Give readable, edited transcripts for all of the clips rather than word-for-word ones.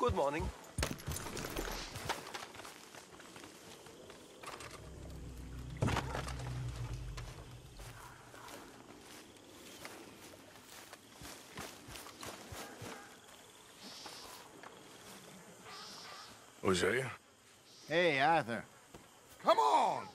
Good morning. Hosea? Hey, Arthur. Come on!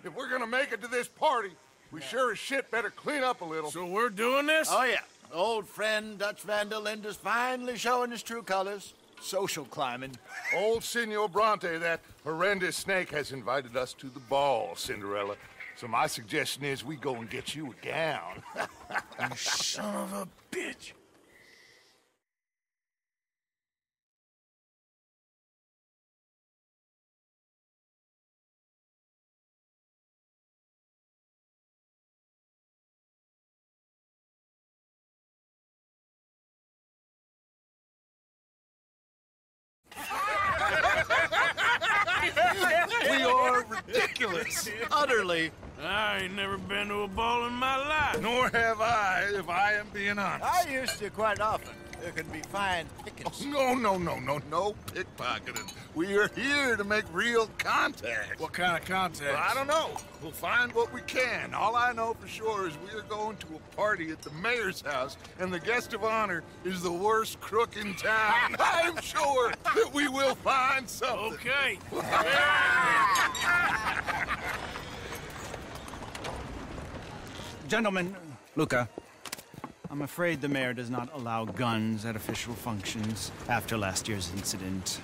If we're gonna make it to this party, we sure as shit better clean up a little. So we're doing this? Oh, yeah. Old friend Dutch Van der Linde's finally showing his true colors. Social climbing. Old Senor Bronte, that horrendous snake, has invited us to the ball, Cinderella. So my suggestion is we go and get you a gown. You son of a bitch. We are ridiculous. Utterly. I ain't never been to a ball in my life. Nor have I, if I am being honest. I used to quite often. There can be fine pickings. No pickpocketing. We are here to make real contact. What kind of contact? Well, I don't know. We'll find what we can. All I know for sure is we are going to a party at the mayor's house, and the guest of honor is the worst crook in town. I'm sure that we will find something. Okay. Gentlemen, Luca, I'm afraid the mayor does not allow guns at official functions after last year's incident.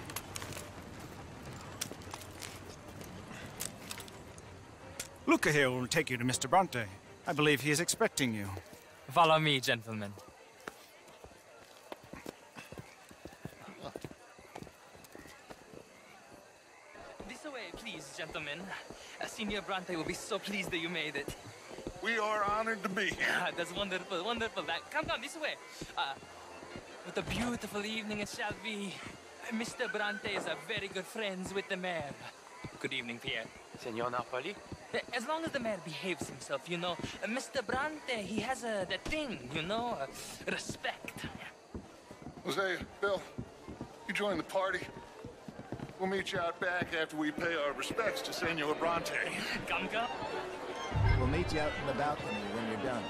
Luca here will take you to Mr. Bronte. I believe he is expecting you. Follow me, gentlemen. This way, please, gentlemen. Senor Bronte will be so pleased that you made it. We are honored to be here. That's wonderful, wonderful. Come this way. What a beautiful evening it shall be. Mr. Bronte is very good friends with the mayor. Good evening, Pierre. Senor Napoli? As long as the mayor behaves himself, you know. Mr. Bronte, he has that thing, you know, respect. Hosea, Bill, you join the party. We'll meet you out back after we pay our respects to Senor Bronte. Come. We'll meet you out in the balcony when you're done.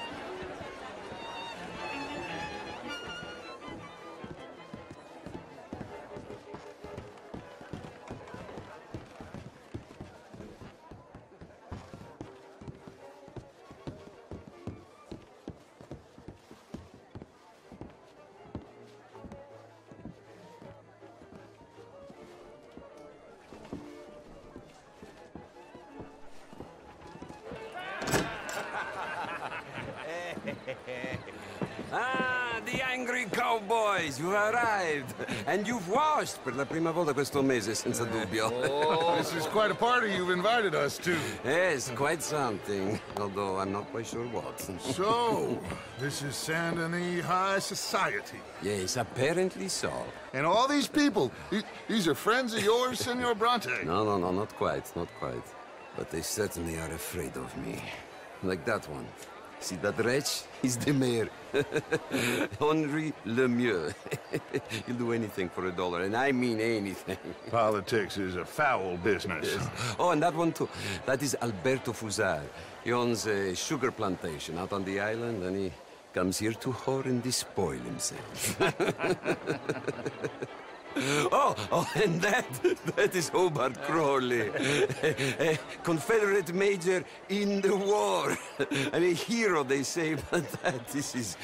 Ah, the angry cowboys, you've arrived. And you've washed per la prima volta questo mese, senza dubbio. This is quite a party you've invited us to. Yes, quite something. Although I'm not quite sure what. So, this is Saint Denis High Society. Yes, apparently so. And all these people, these are friends of yours, Senor Bronte? No, not quite, not quite. But they certainly are afraid of me. Like that one. See that wretch? He's the mayor. Henri Lemieux. He'll do anything for $1, and I mean anything. Politics is a foul business. Yes. Oh, and that one too. That is Alberto Fusar. He owns a sugar plantation out on the island, and he comes here to whore and despoil himself. Oh, and that is Hobart Crawley, a Confederate major in the war. I mean, hero, they say, but that is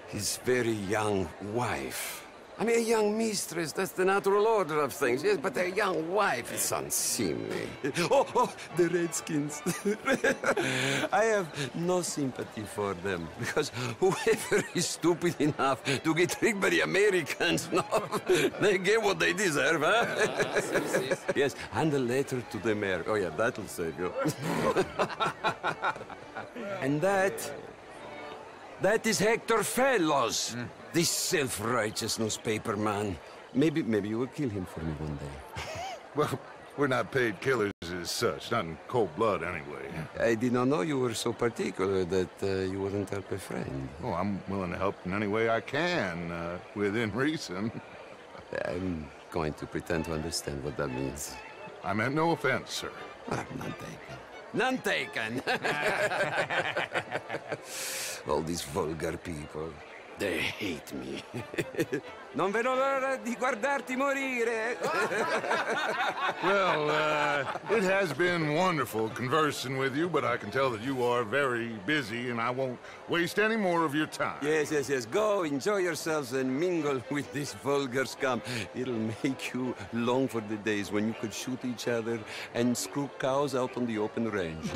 his very young wife. I mean, a young mistress, that's the natural order of things, yes, but a young wife is unseemly. Oh, the Redskins. I have no sympathy for them, because whoever is stupid enough to get tricked by the Americans, no, they get what they deserve, huh? Yes, and a letter to the mayor. Oh, yeah, that'll save you. And that is Hector Fellows. This self-righteous newspaper man. Maybe you will kill him for me one day. Well, we're not paid killers as such, not in cold blood anyway. I did not know you were so particular that you wouldn't help a friend. Oh, I'm willing to help in any way I can, within reason. I'm going to pretend to understand what that means. I meant no offense, sir. Ah, none taken. None taken! All these vulgar people. They hate me. Non vedo l'ora di guardarti morire. Well, it has been wonderful conversing with you, but I can tell that you are very busy, and I won't waste any more of your time. Yes, yes, yes. Go, enjoy yourselves and mingle with this vulgar scum. It'll make you long for the days when you could shoot each other and screw cows out on the open range.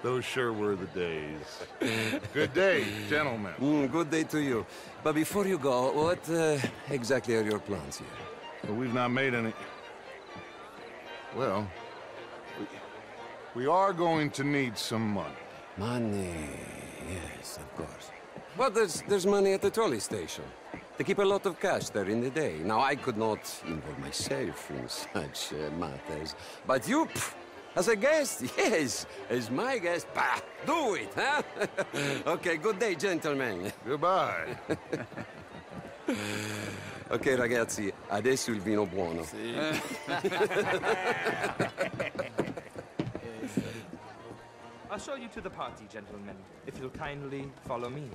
Those sure were the days. Good day, gentlemen. Good day to you. But before you go, what exactly are your plans here? Well, we've not made any... Well, we are going to need some money. Money, yes, of course. But there's money at the trolley station. They keep a lot of cash there in the day. Now, I could not involve myself in such matters. But you, as a guest, yes, as my guest, bah, do it, huh? Okay, good day, gentlemen. Goodbye. Ok, ragazzi, adesso il vino buono. I'll show you to the party, gentlemen, if you'll kindly follow me.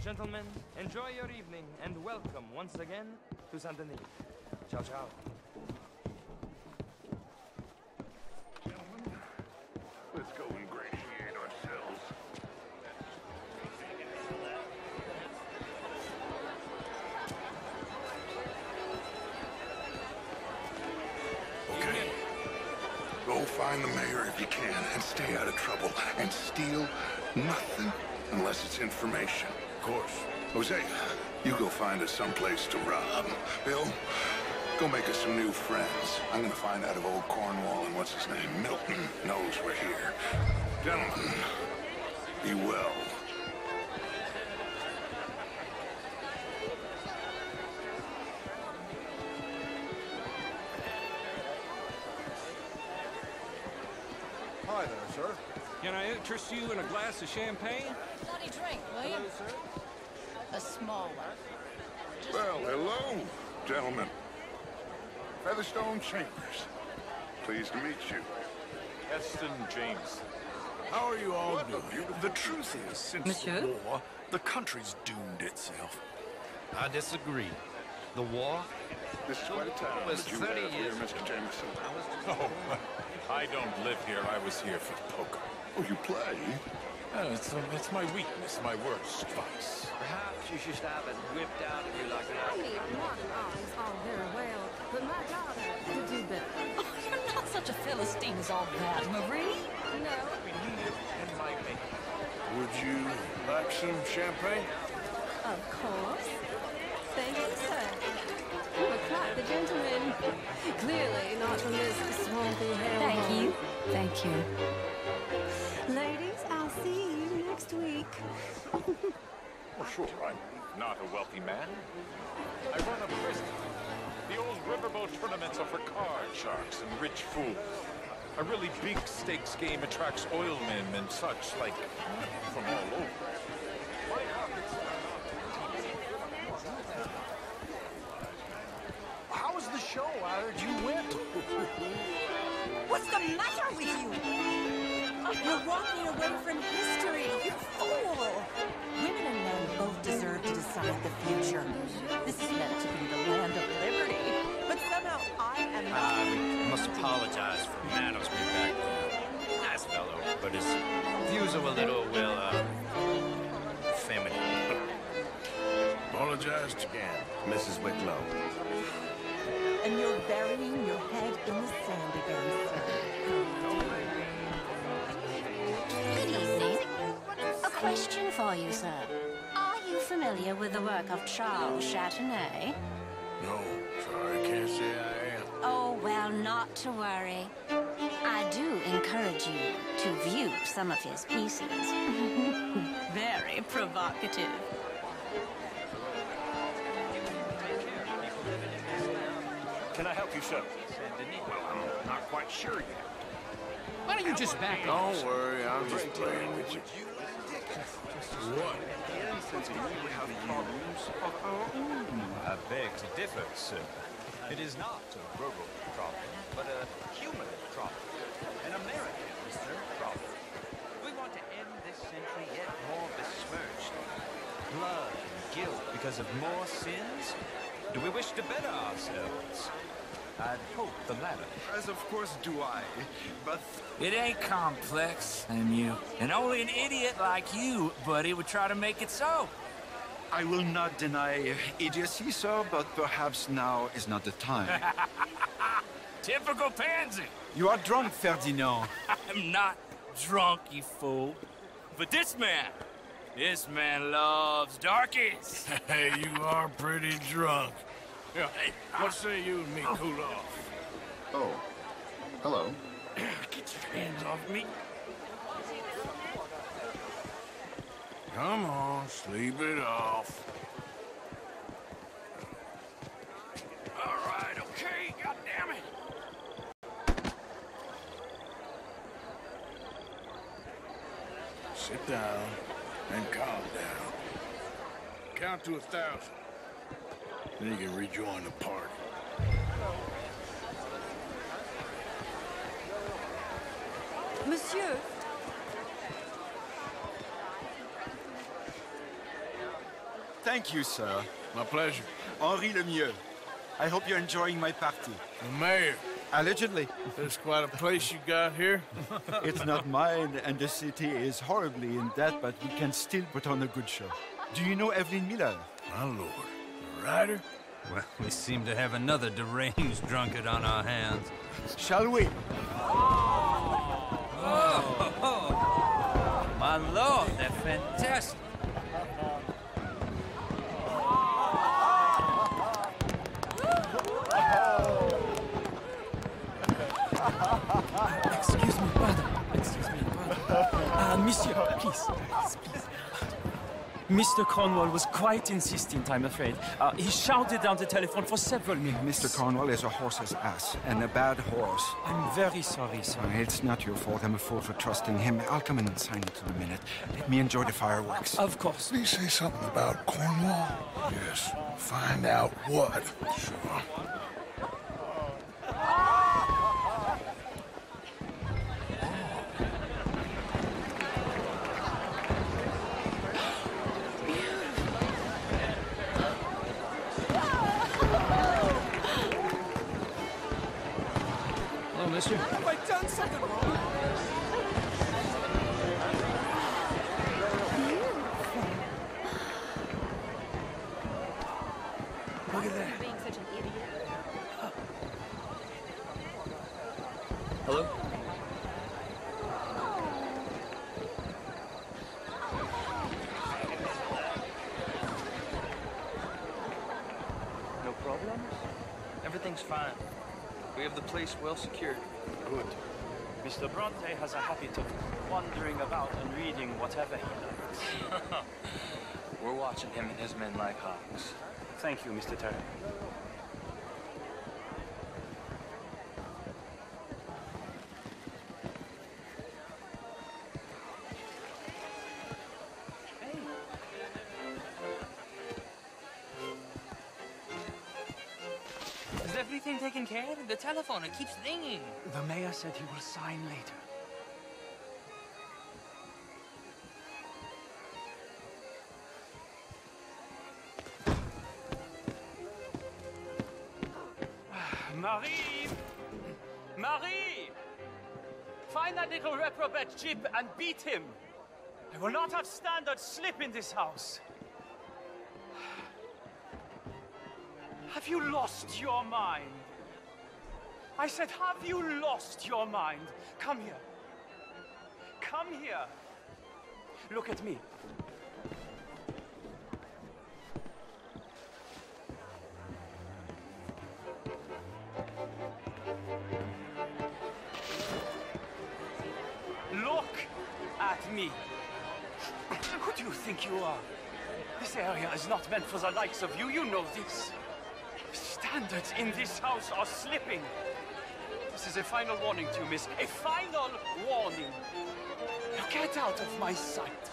Gentlemen, enjoy your evening and welcome once again to Saint Denis. Ciao, ciao. Let's go ingratiate ourselves. Okay. Go find the mayor if you can and stay out of trouble. And steal nothing unless it's information. Of course. Jose, you go find us someplace to rob. Bill, go make us some new friends. I'm gonna find out if old Cornwall and what's his name, Milton, knows we're here. Gentlemen, be well. Hi there, sir. Can I interest you in a glass of champagne? Bloody drink, will you? A small one. Well, hello, gentlemen. Featherstone Chambers. Pleased to meet you. Heston James. How are you all What a doing? beautiful- The truth is, since Monsieur? the war, the country's doomed itself. I disagree. The war? This is quite a town was that you 30 have here, years Mr. Jameson. Oh, I don't live here. I was here for poker. Oh, you play? It's my weakness, my worst vice. Perhaps you should have it whipped out of you like that. I mean, modern art is all very well, but my daughter could do better. Oh, you're not such a Philistine as all that, Marie. No. Would you like some champagne? Of course. Thank you, sir. But quite the gentleman. Clearly not from this swampy hell. Thank you. Thank you. Ladies, I'll see you next week. Well, sure, I'm not a wealthy man. I run a prison. The old riverboat tournaments are for card sharks and rich fools. A really big stakes game attracts oil men and such, like, from all over. My pockets. How was the show? I heard you went. What's the matter with you? You're walking away from history, you fool! Women and men both deserve to decide the future. This is meant to be the land of liberty, but somehow I am not... I must apologize for Manos being back there. Nice fellow, but his views are a little, well, feminine. Apologized again, Mrs. Wicklow. And you're burying your head in the sand again, sir. Good evening. A question for you, sir. Are you familiar with the work of Charles Chateauneuf? No, sorry, can't say I am. Oh, well, not to worry. I do encourage you to view some of his pieces. Very provocative. Can I help you, sir? Well, I'm not quite sure yet. Why don't you just back up? Don't worry, I'm just playing with you. What? I beg to differ, sir. It is not a rural problem, but a human problem. An American problem. We want to end this century yet more besmirched. Blood and guilt because of more sins? Do we wish to better ourselves? I'd hope the latter. As of course do I, but... It ain't complex, and only an idiot like you, buddy, would try to make it so. I will not deny idiocy, sir, but perhaps now is not the time. Typical pansy. You are drunk, Ferdinand. I'm not drunk, you fool. But this man loves darkies. Hey, you are pretty drunk. Yeah, hey, what say you and me cool off? Oh, hello. Get your hands off me. Come on, sleep it off. All right, okay, goddammit. Sit down and calm down. Count to 1,000. Then you can rejoin the party. Monsieur. Thank you, sir. My pleasure. Henri Lemieux. I hope you're enjoying my party. The mayor. Allegedly. There's quite a place you got here. It's not mine, and the city is horribly in debt, but we can still put on a good show. Do you know Evelyn Miller? My lord. The writer? Well, we seem to have another deranged drunkard on our hands. Shall we? Oh, my lord, they're fantastic. Excuse me, pardon. Excuse me, pardon. Monsieur, please. Mr. Cornwall was quite insistent, I'm afraid. He shouted down the telephone for several minutes. Mr. Cornwall is a horse's ass, and a bad horse. I'm very sorry, sir. It's not your fault. I'm a fool for trusting him. I'll come in and sign it in a minute. Let me enjoy the fireworks. Of course. Did he say something about Cornwall? Yes. Find out what. Sure. Monsieur. Have I done something wrong? Look at that. Being such an idiot. Hello? No problems? Everything's fine. We have the place well secured. Good. Mr. Bronte has a habit of wandering about and reading whatever he likes. We're watching him and his men like hawks. Thank you, Mr. Terry. Is everything taken care of? The telephone, it keeps ringing. The mayor said he will sign later. Marie! Marie! Find that little reprobate Jip and beat him. I will not have standard slip in this house. Have you lost your mind? I said, have you lost your mind? Come here. Come here. Look at me. Look at me. Who do you think you are? This area is not meant for the likes of you. You know this. Standards in this house are slipping. This is a final warning to you, miss. A final warning. Now get out of my sight.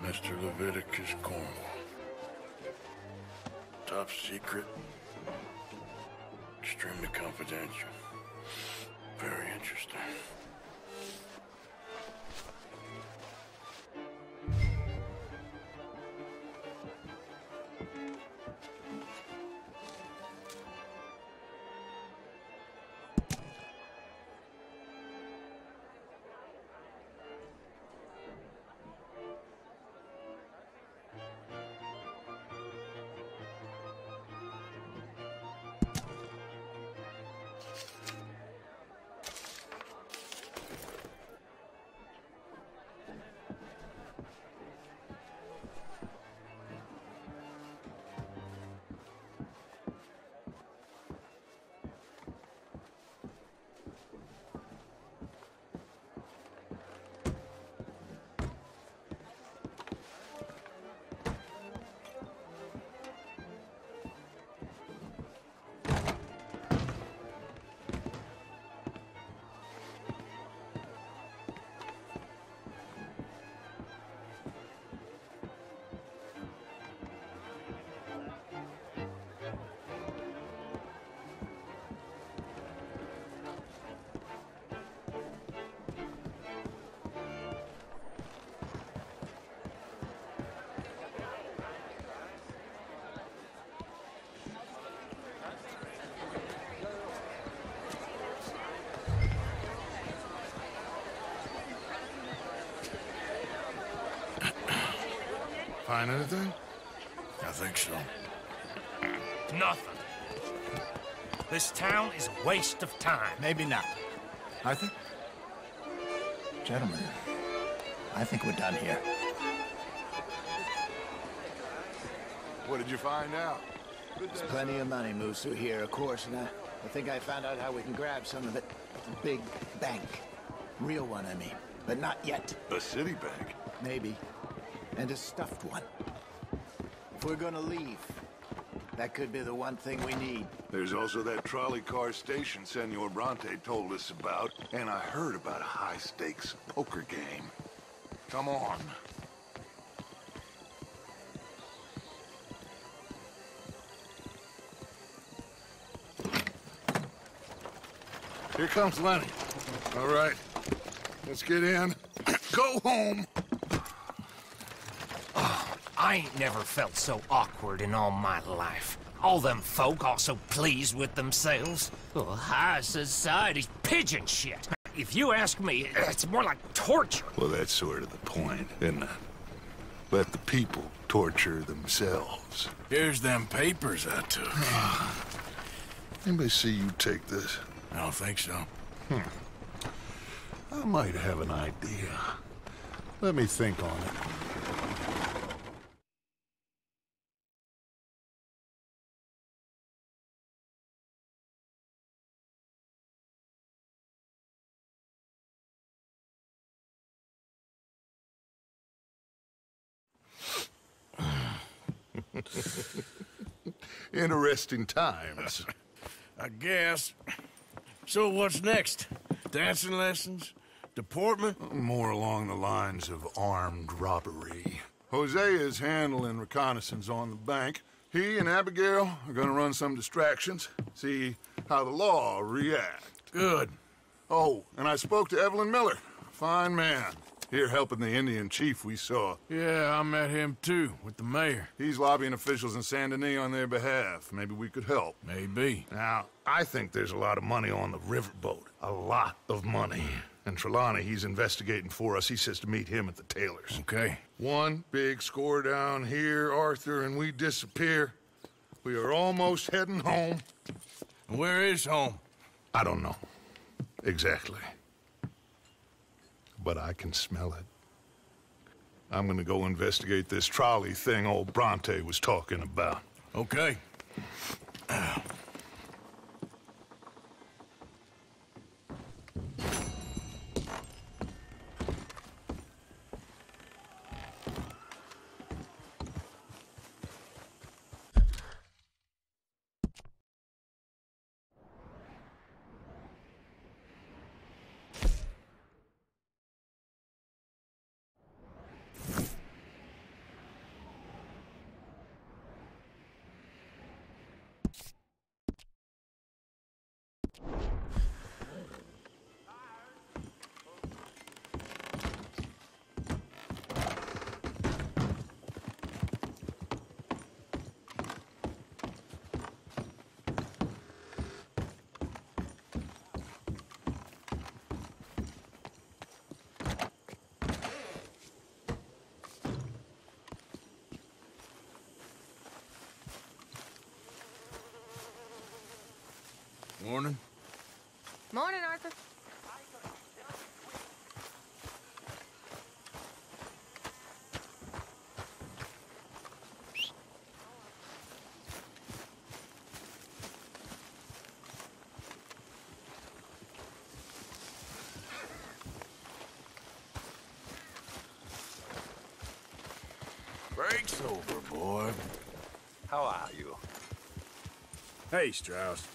Mr. Leviticus Cornwall. Top secret. Extremely confidential. Very interesting. Find anything? I think so. Nothing. This town is a waste of time. Maybe not. Arthur? Gentlemen, I think we're done here. What did you find out? There's plenty of money moves through here, of course, and I think I found out how we can grab some of it. A big bank. Real one, I mean. But not yet. A city bank? Maybe. And a stuffed one. If we're gonna leave, that could be the one thing we need. There's also that trolley car station Senor Bronte told us about, and I heard about a high-stakes poker game. Come on. Here comes Lenny. All right, let's get in. Go home. I ain't never felt so awkward in all my life. All them folk all so pleased with themselves. Oh, high society's pigeon shit. If you ask me, it's more like torture. Well, that's sort of the point, isn't it? Let the people torture themselves. Here's them papers I took. Anybody see you take this? I don't think so. I might have an idea. Let me think on it. Interesting times. I guess. So what's next? Dancing lessons? Deportment? More along the lines of armed robbery. Hosea is handling reconnaissance on the bank. He and Abigail are gonna run some distractions, see how the law react. Good. Oh, and I spoke to Evelyn Miller. Fine man. Here helping the Indian chief we saw. Yeah, I met him too, with the mayor. He's lobbying officials in Saint Denis on their behalf. Maybe we could help. Maybe. Now, I think there's a lot of money on the riverboat. A lot of money. And Trelawney, he's investigating for us. He says to meet him at the Taylor's. Okay. One big score down here, Arthur, and we disappear. We are almost heading home. Where is home? I don't know. Exactly. But I can smell it. I'm gonna go investigate this trolley thing old Bronte was talking about. Okay. Morning. Morning, Arthur. Break's over, boy. How are you? Hey, Strauss.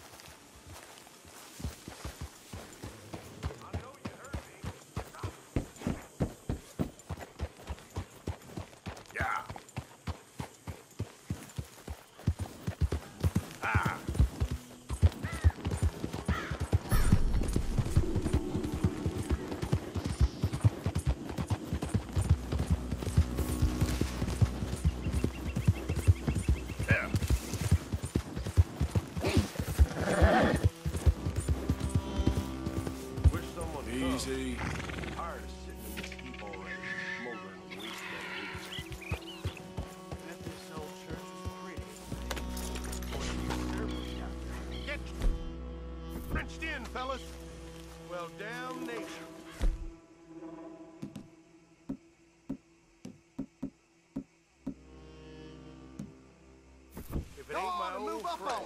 Easy. Tired of sitting in this heap already, smoldering and wasting my days. Bet this old church is pretty. Get Frenched in, fellas. Well, damnation. If it ain't my old friend.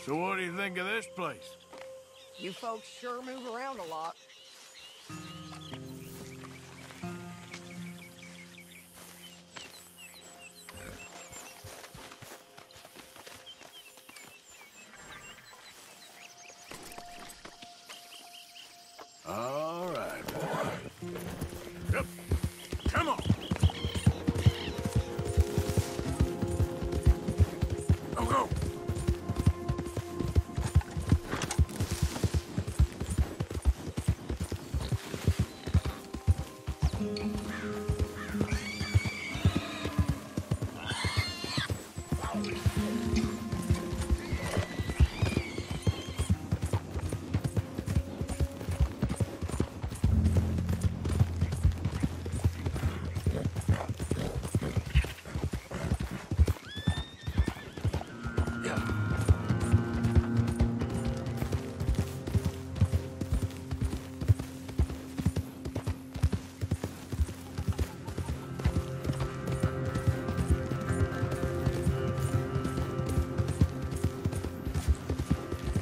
So what do you think of this place? You folks sure move around a lot. All right, boy. Yep. Come on. Go, go.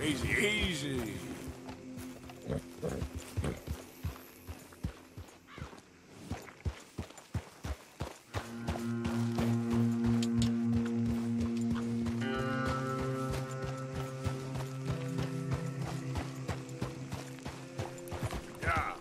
Easy, easy. Yeah.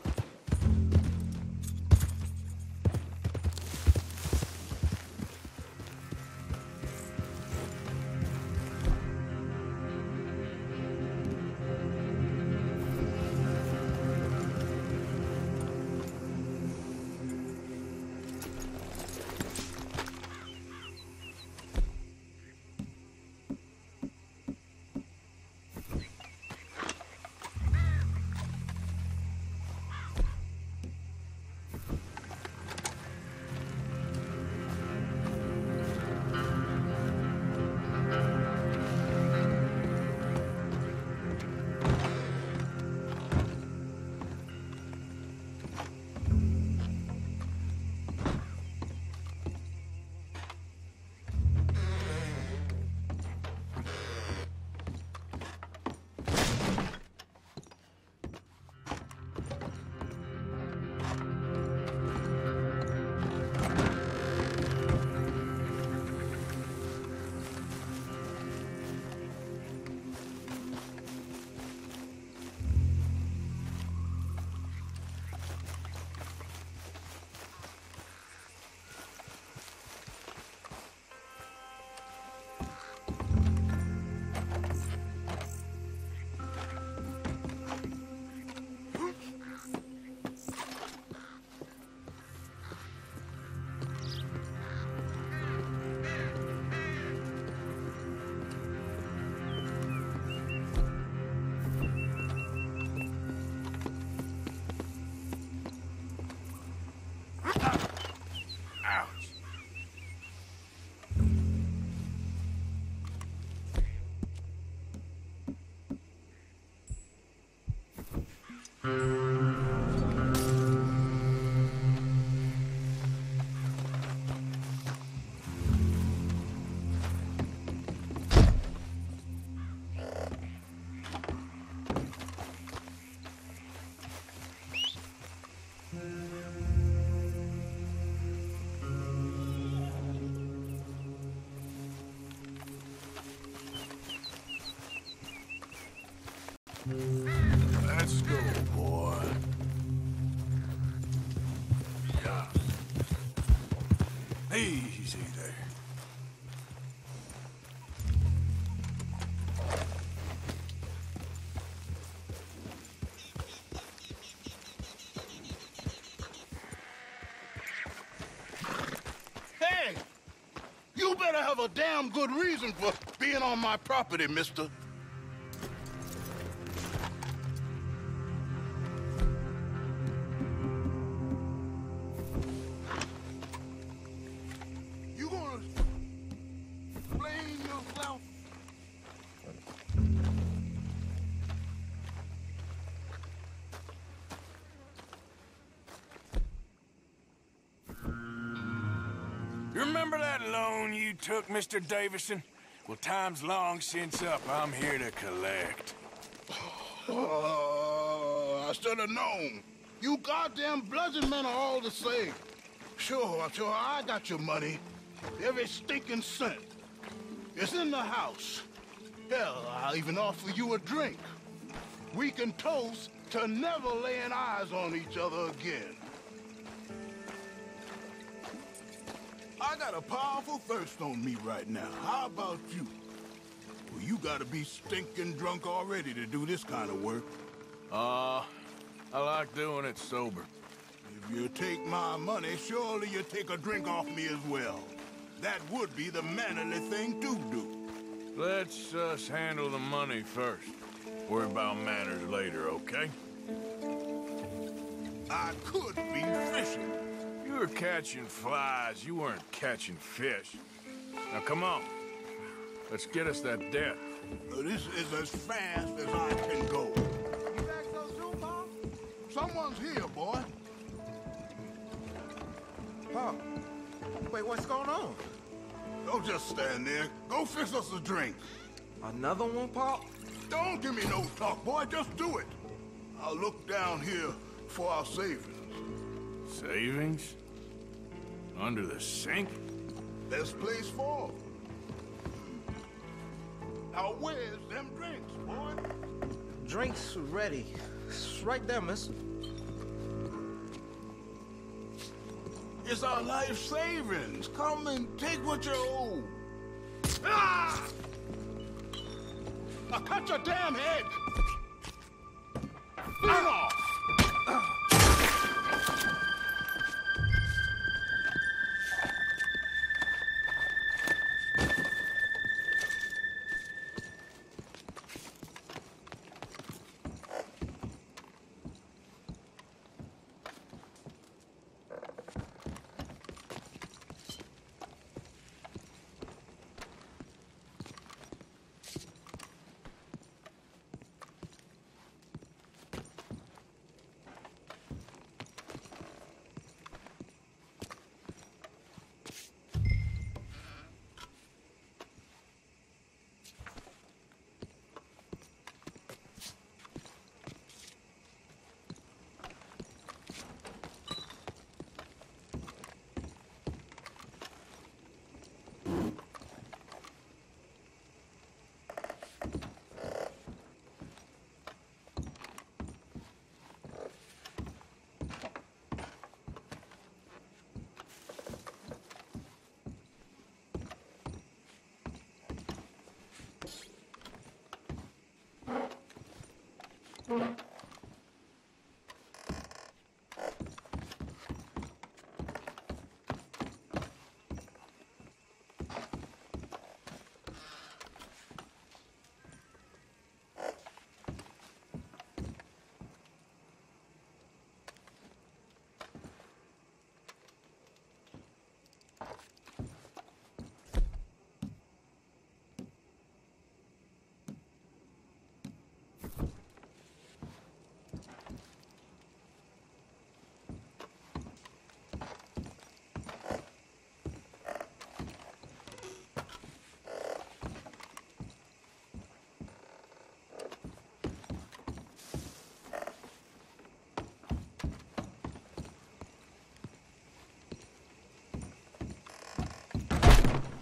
Let's go, boy. Yeah. Easy there. Hey! You better have a damn good reason for being on my property, mister. You gonna blame yourself? You remember that loan you took, Mr. Davison? Well, time's long since up. I'm here to collect. I should have known. You goddamn bludgeon men are all the same. Sure, I got your money. Every stinking cent. It's in the house. Hell, I'll even offer you a drink. We can toast to never laying eyes on each other again. I got a powerful thirst on me right now. How about you? Well, you gotta be stinking drunk already to do this kind of work. I like doing it sober. If you take my money, surely you take a drink off me as well. That would be the mannerly thing to do. Let's handle the money first. Worry about manners later, okay? I could be fishing. You were catching flies. You weren't catching fish. Now, come on. Let's get us that debt. This is as fast as I can go. You back so soon, Paul? Someone's here, boy. Paul, wait, what's going on? Don't just stand there. Go fix us a drink. Another one, Paul? Don't give me no talk, boy. Just do it. I'll look down here for our savings. Savings? Under the sink? Best place for 'em. Now where's them drinks, boy? Drinks ready. It's right there, mister. It's our life savings. Come and take what you owe. Ah! Now cut your damn head! Turn off!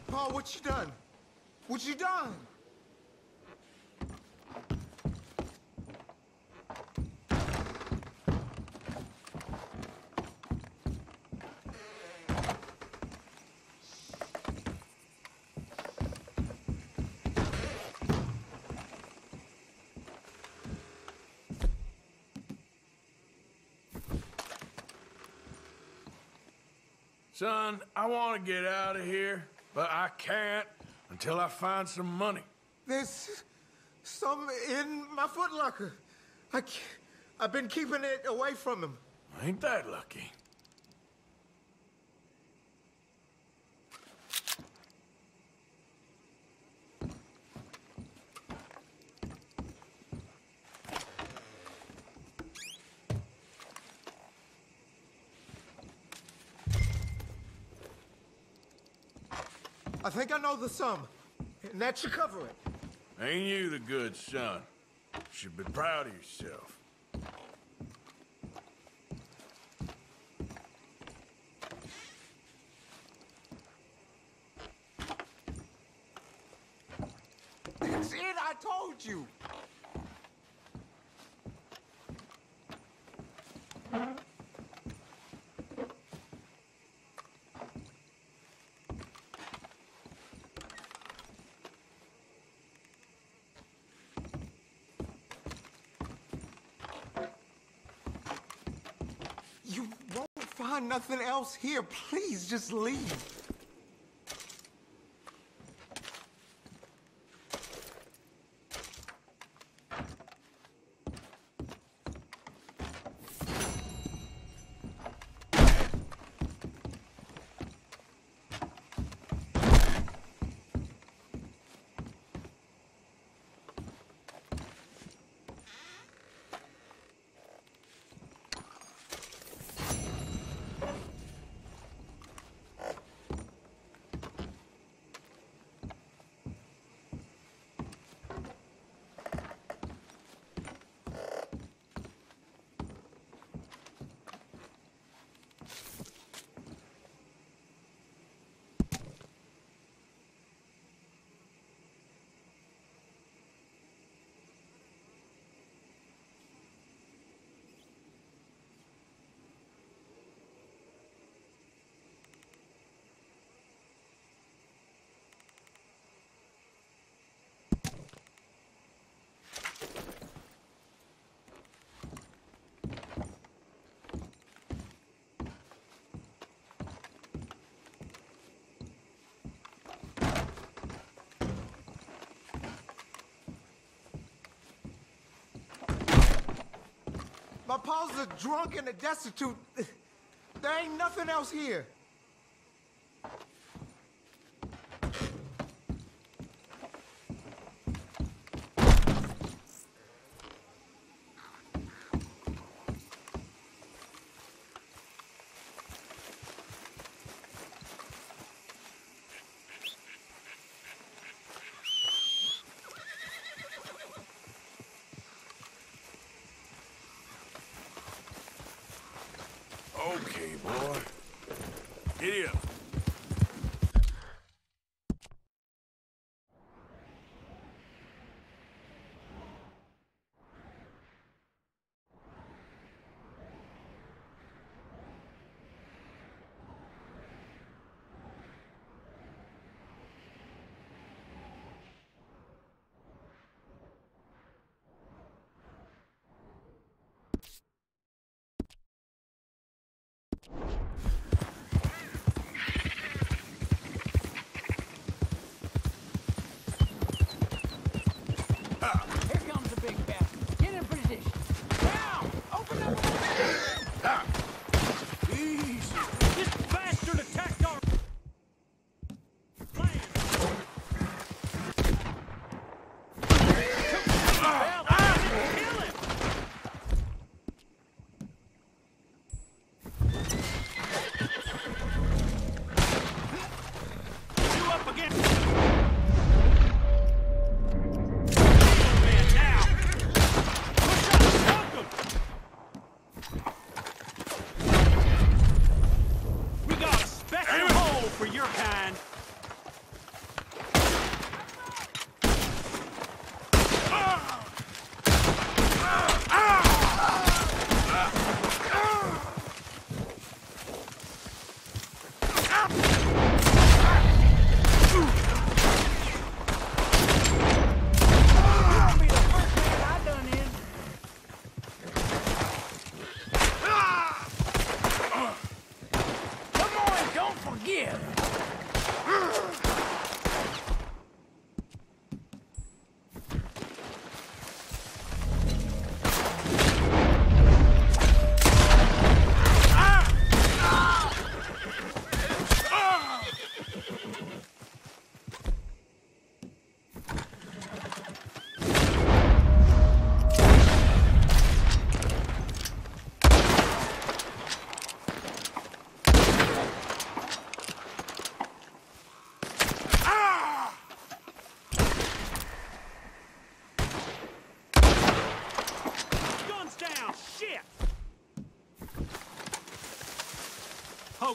Paul, what you done? What you done? Son, I want to get out of here, but I can't until I find some money. There's some in my footlocker. I've been keeping it away from him. Ain't that lucky? I think I know the sum. and that should cover it. Ain't you the good son? You should be proud of yourself. That's it, I told you. You won't find nothing else here. Please, just leave. My pa's a drunk and a destitute. There ain't nothing else here. Okay, boy. Giddy up. Here comes the big bastard. Get in position. Now! Open up! Easy. This bastard attacked our plan! Kill him! You up against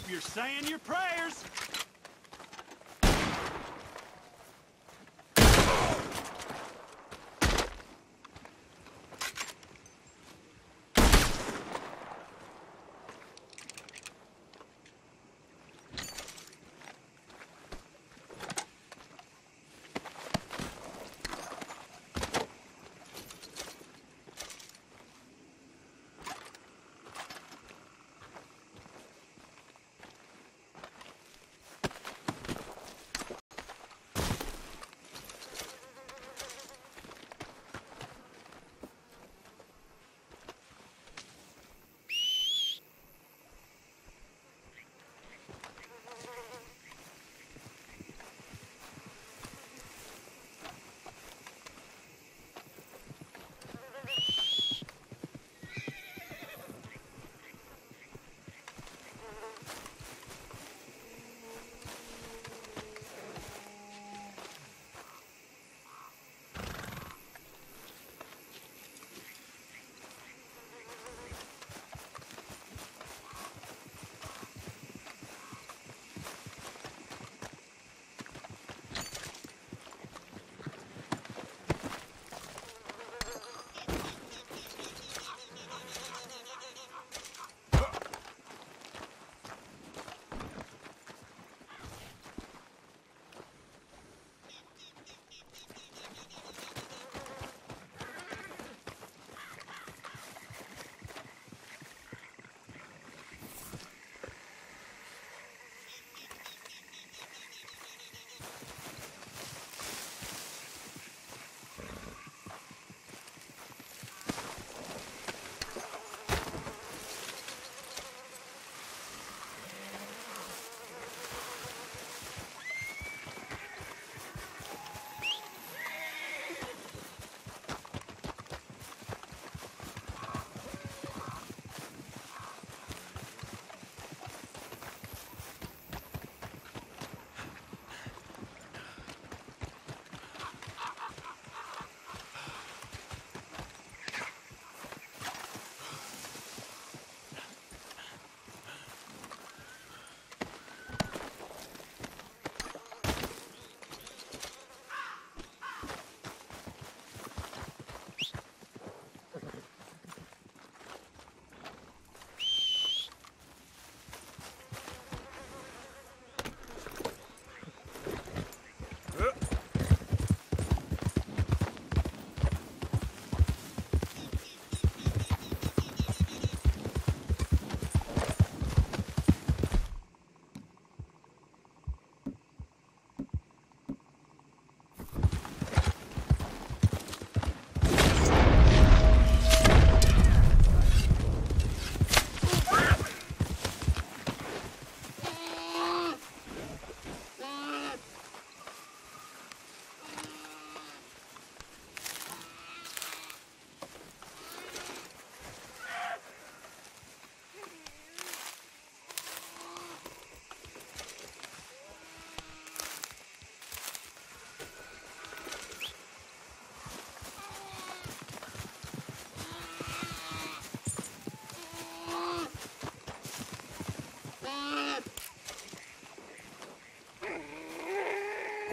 Hope you're saying your prayers.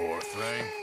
Poor thing.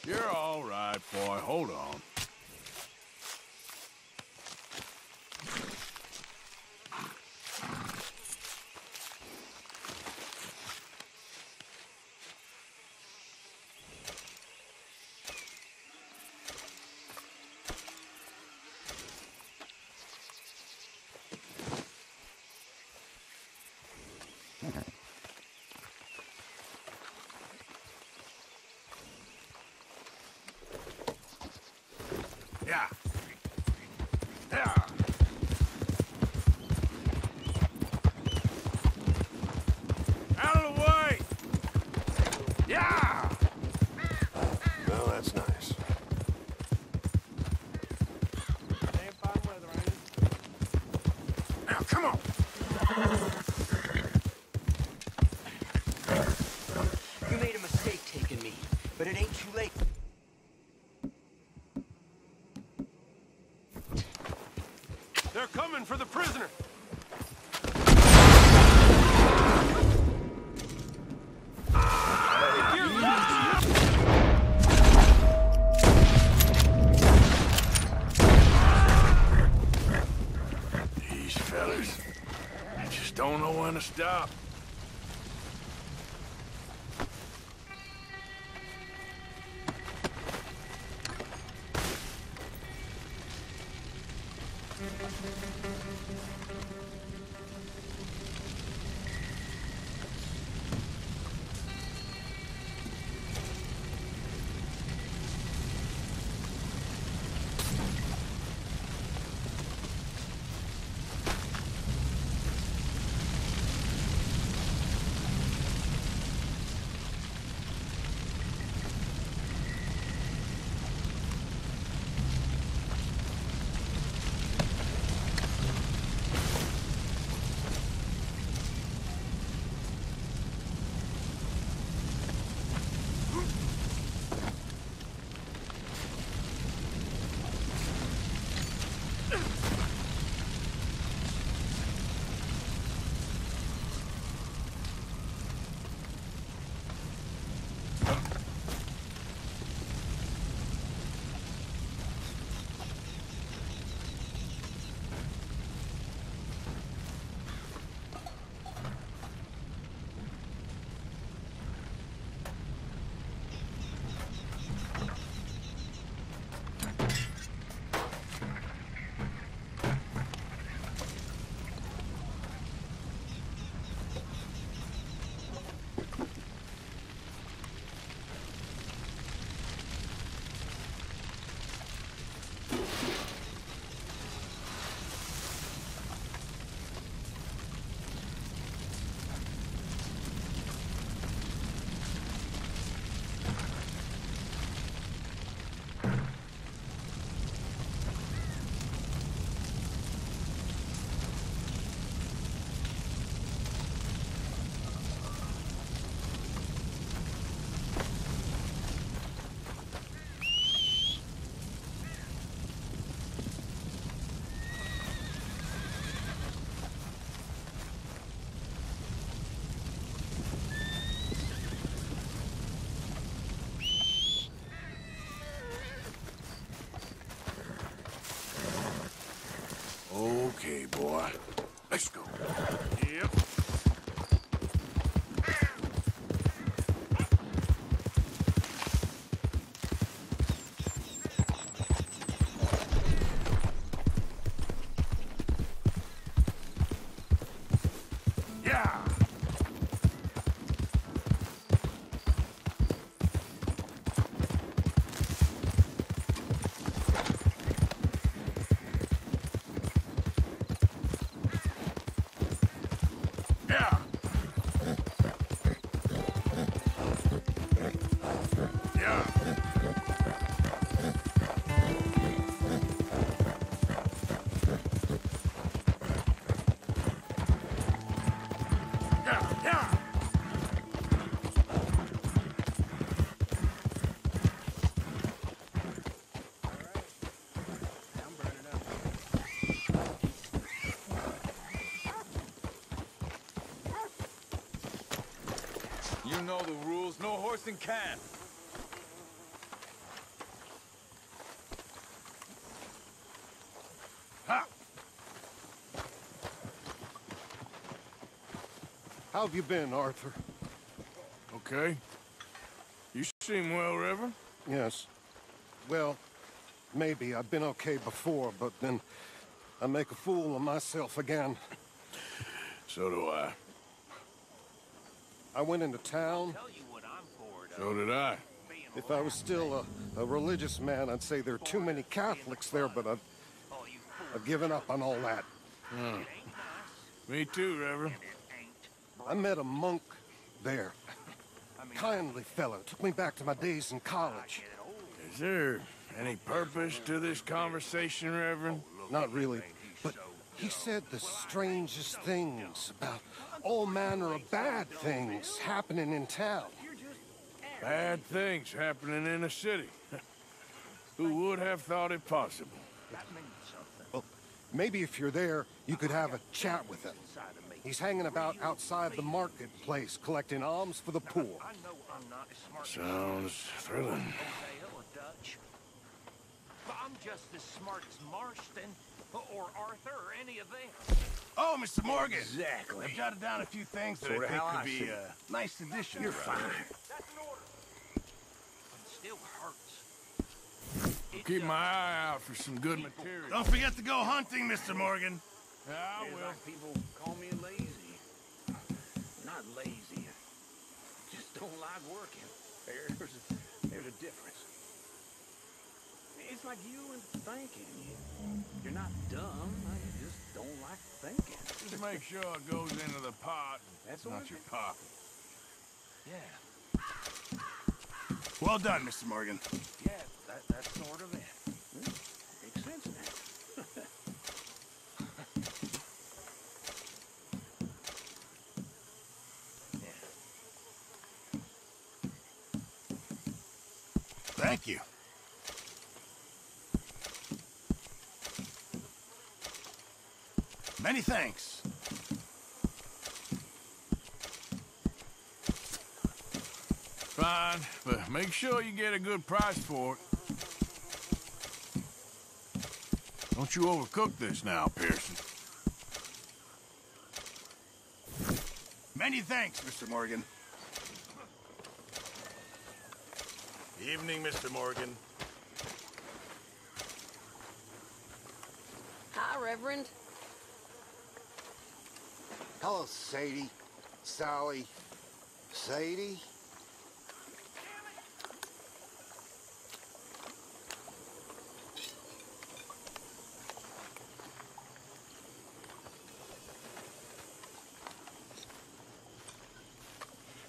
You're all right, boy. Hold on. Yeah. Yeah. Out of the way. Yeah. Well, that's nice. Now, come on. You made a mistake taking me, but it ain't too late. They're coming for the prisoner. These fellas, they just don't know when to stop. Okay, boy. Let's go. Yep. Yeah. Yeah. Yeah. Yeah, yeah. You know the rules. No horse in camp. How have you been, Arthur? Okay. You seem well, Reverend. Yes. Well, maybe. I've been okay before, but then I make a fool of myself again. So do I. I went into town. So did I. If I was still a religious man, I'd say there are too many Catholics there, but I've given up on all that. Me too, Reverend. I met a monk there. Kindly fellow. Took me back to my days in college. Is there any purpose to this conversation, Reverend? Not really, but he said the strangest things about all manner of bad things happening in town. Bad things happening in a city. Who would have thought it possible? Well, maybe if you're there, you could have a chat with him. He's hanging about outside the marketplace, collecting alms for the poor. Sounds thrilling. But I'm just as smart as Marston, or Arthur, or any of them. Oh, Mr. Morgan. Exactly. I've jotted down a few things that Sorta I think how could I be see it. a nice addition. You're around fine. here. It still hurts. Keep my eye out for some good material. Don't forget to go hunting, Mr. Morgan. Yeah, I will. People call me lazy. Not lazy. Just don't like working. There's a difference. It's like you and thinking. You're not dumb. You just don't like thinking. Just make sure it goes into the pot. That's not your pocket. Yeah. Well done, Mr. Morgan. Yeah, that's sort of it. Makes sense now. Thank you. Many thanks. Fine, but make sure you get a good price for it. Don't you overcook this now, Pearson. Many thanks, Mr. Morgan. Evening, Mr. Morgan. Hi, Reverend. Hello, Sadie. Sally. Sadie?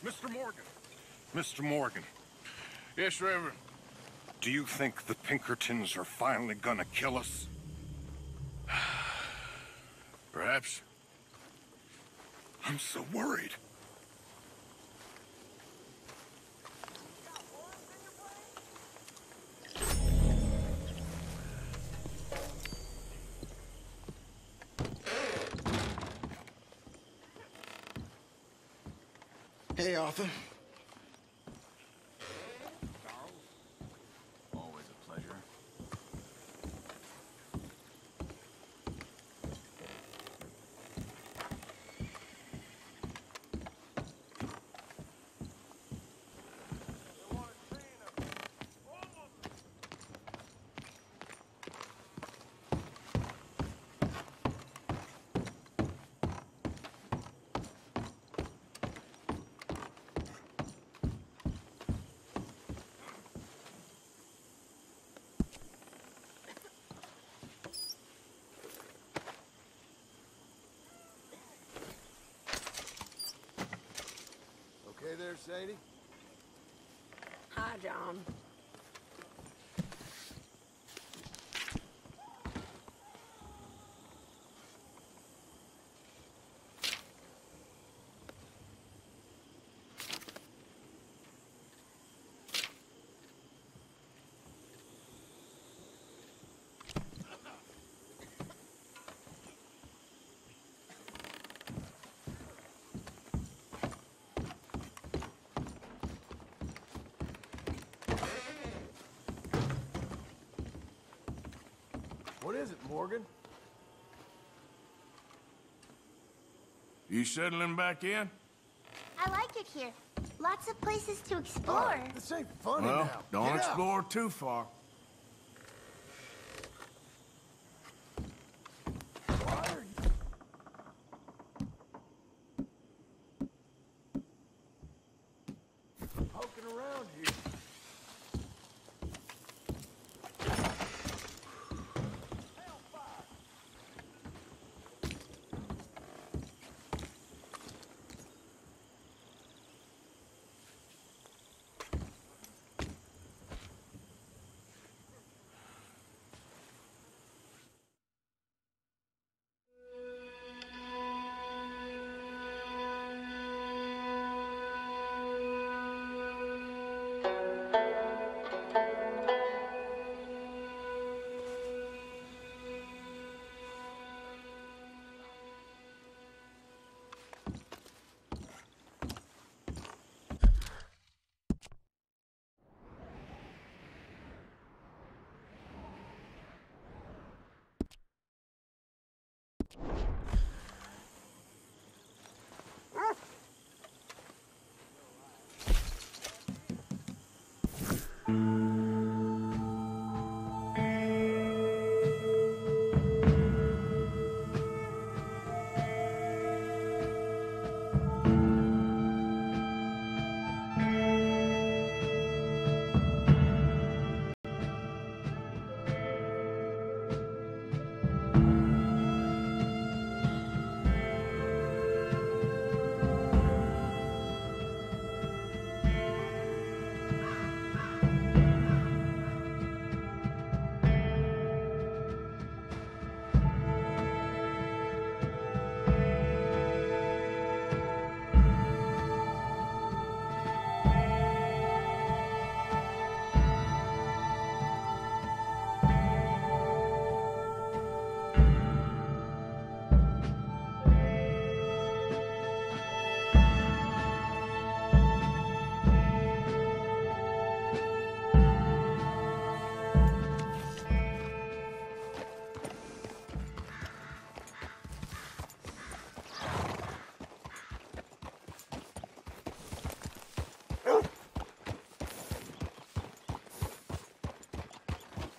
Mr. Morgan. Mr. Morgan. Yes, Reverend. Do you think the Pinkertons are finally gonna kill us? Perhaps. I'm so worried. Hey, Arthur. Always a pleasure. Okay there, Sadie? Hi, John. What is it, Morgan? You settling back in? I like it here. Lots of places to explore. This ain't funny Well, now. don't Get out. explore too far. Poking around here.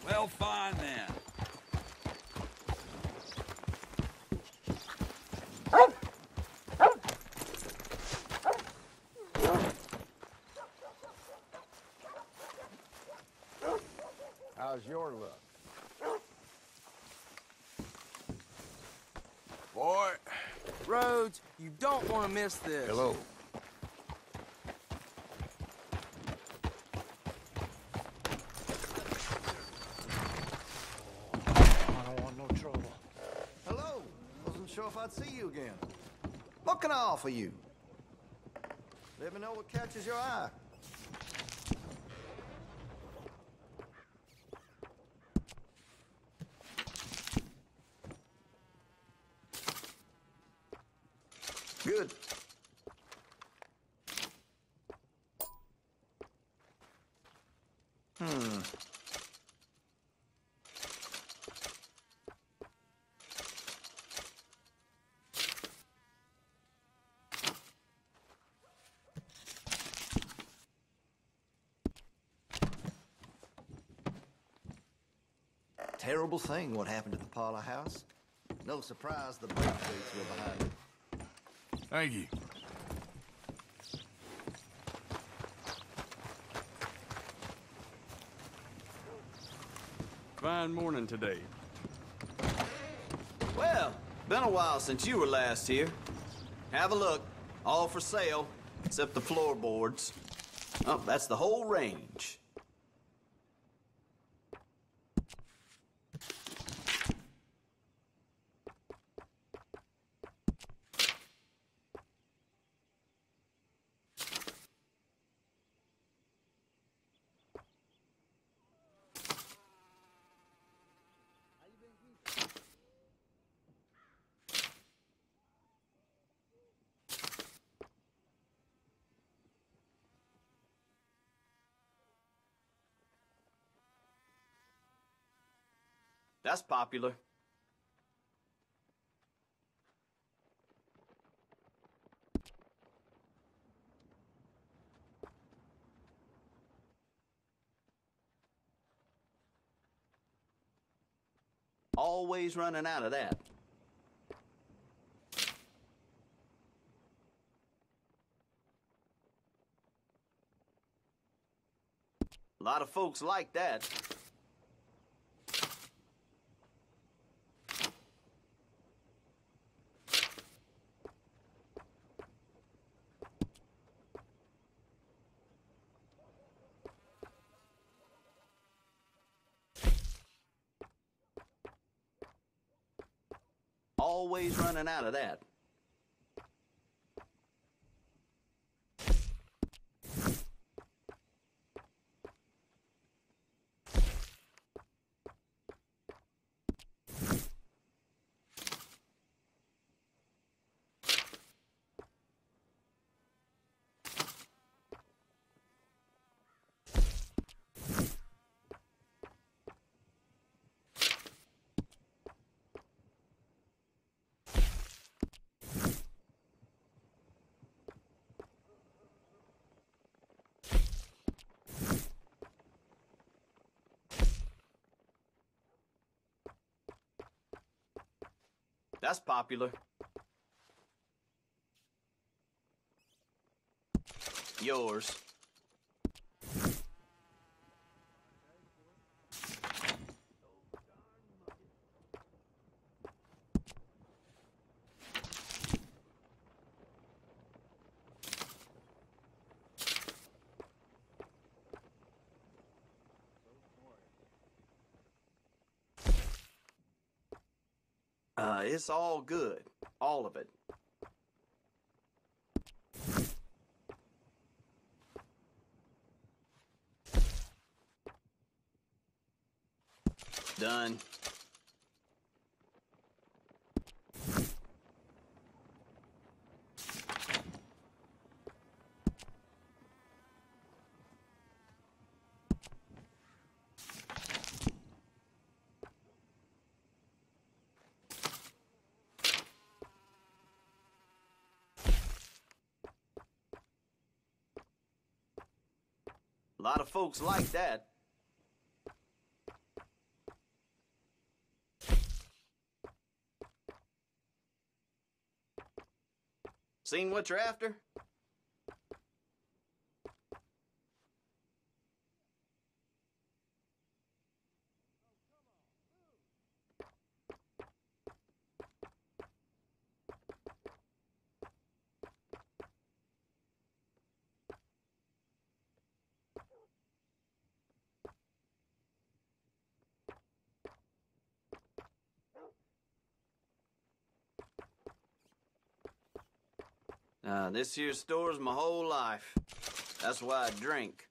Well, fine then. How's your luck? Boy. Rhodes, you don't want to miss this. Hello. I don't want no trouble. Hello. Wasn't sure if I'd see you again. What can I offer you? Let me know what catches your eye. Good. Terrible thing what happened to the Parlor House. No surprise the Braithwaites were behind it. Thank you. Fine morning today. Well, been a while since you were last here. Have a look. All for sale, except the floorboards. Oh, that's the whole range. That's popular. Always running out of that. A lot of folks like that. Always running out of that. That's popular. Yours. It's all good. All of it. Done. A lot of folks like that. Seen what you're after? This here store's my whole life. That's why I drink.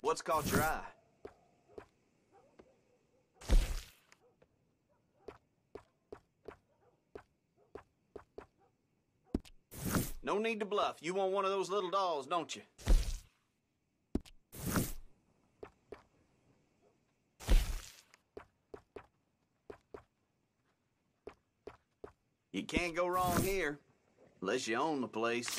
What's caught your eye? No need to bluff. You want one of those little dolls, don't you? You can't go wrong here, unless you own the place.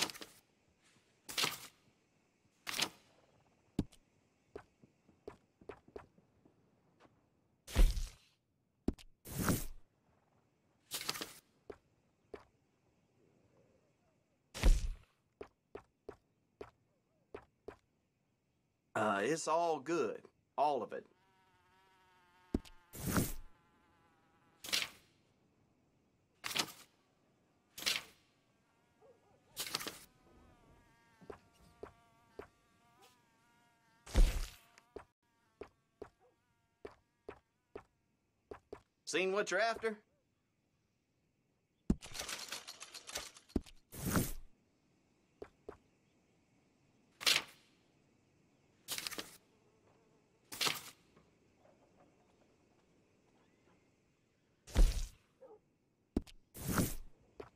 It's all good. All of it. Seen what you're after?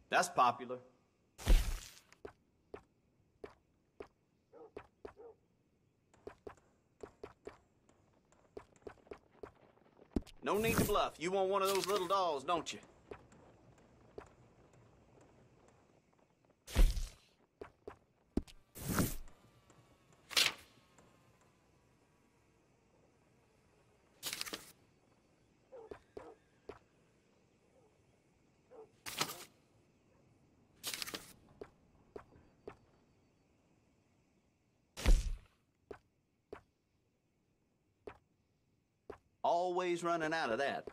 That's popular. No need to bluff. You want one of those little dolls, don't you? Always running out of that.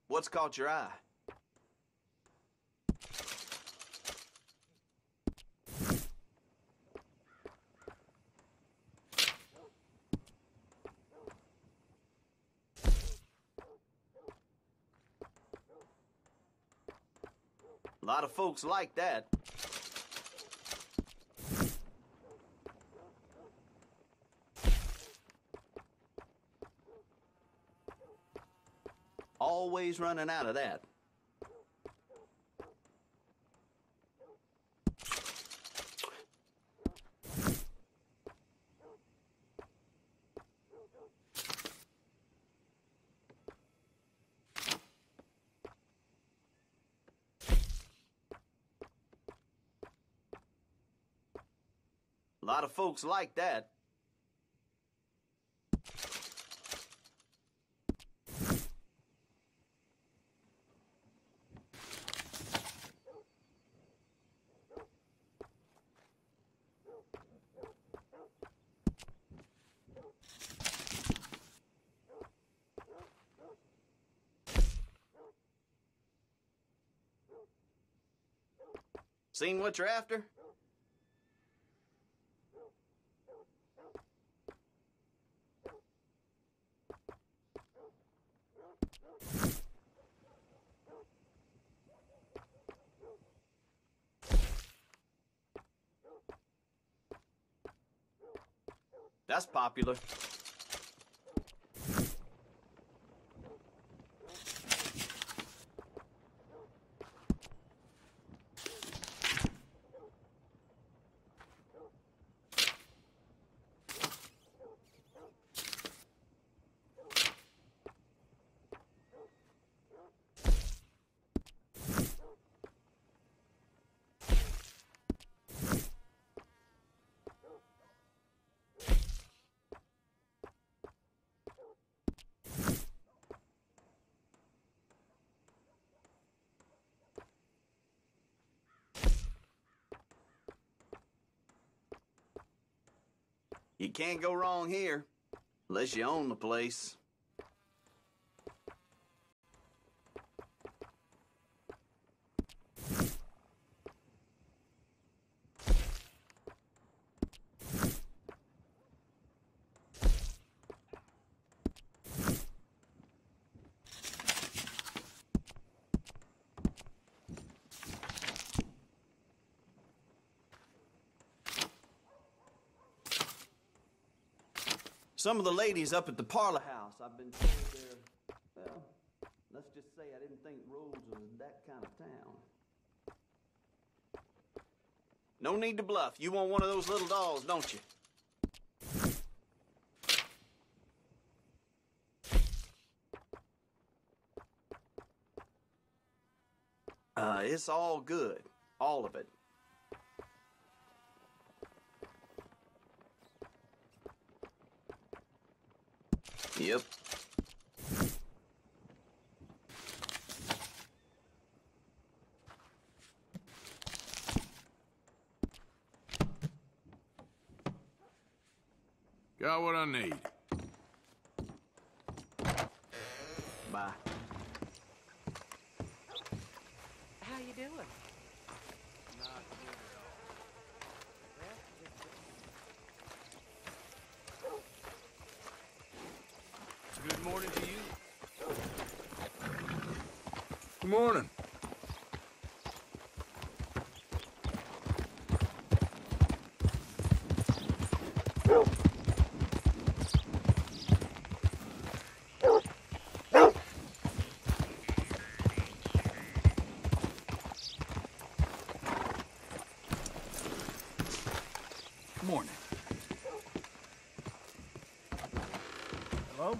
What's caught your eye? A lot of folks like that. Always running out of that. A lot of folks like that. Seen what you're after? That's popular. You can't go wrong here, unless you own the place. Some of the ladies up at the parlor house, I've been told they're, well, let's just say I didn't think Rhodes was that kind of town. No need to bluff. You want one of those little dolls, don't you? It's all good. All of it. Yep. Got what I need. Bye. How you doing? Good morning to you. Good morning. Morning. Hello?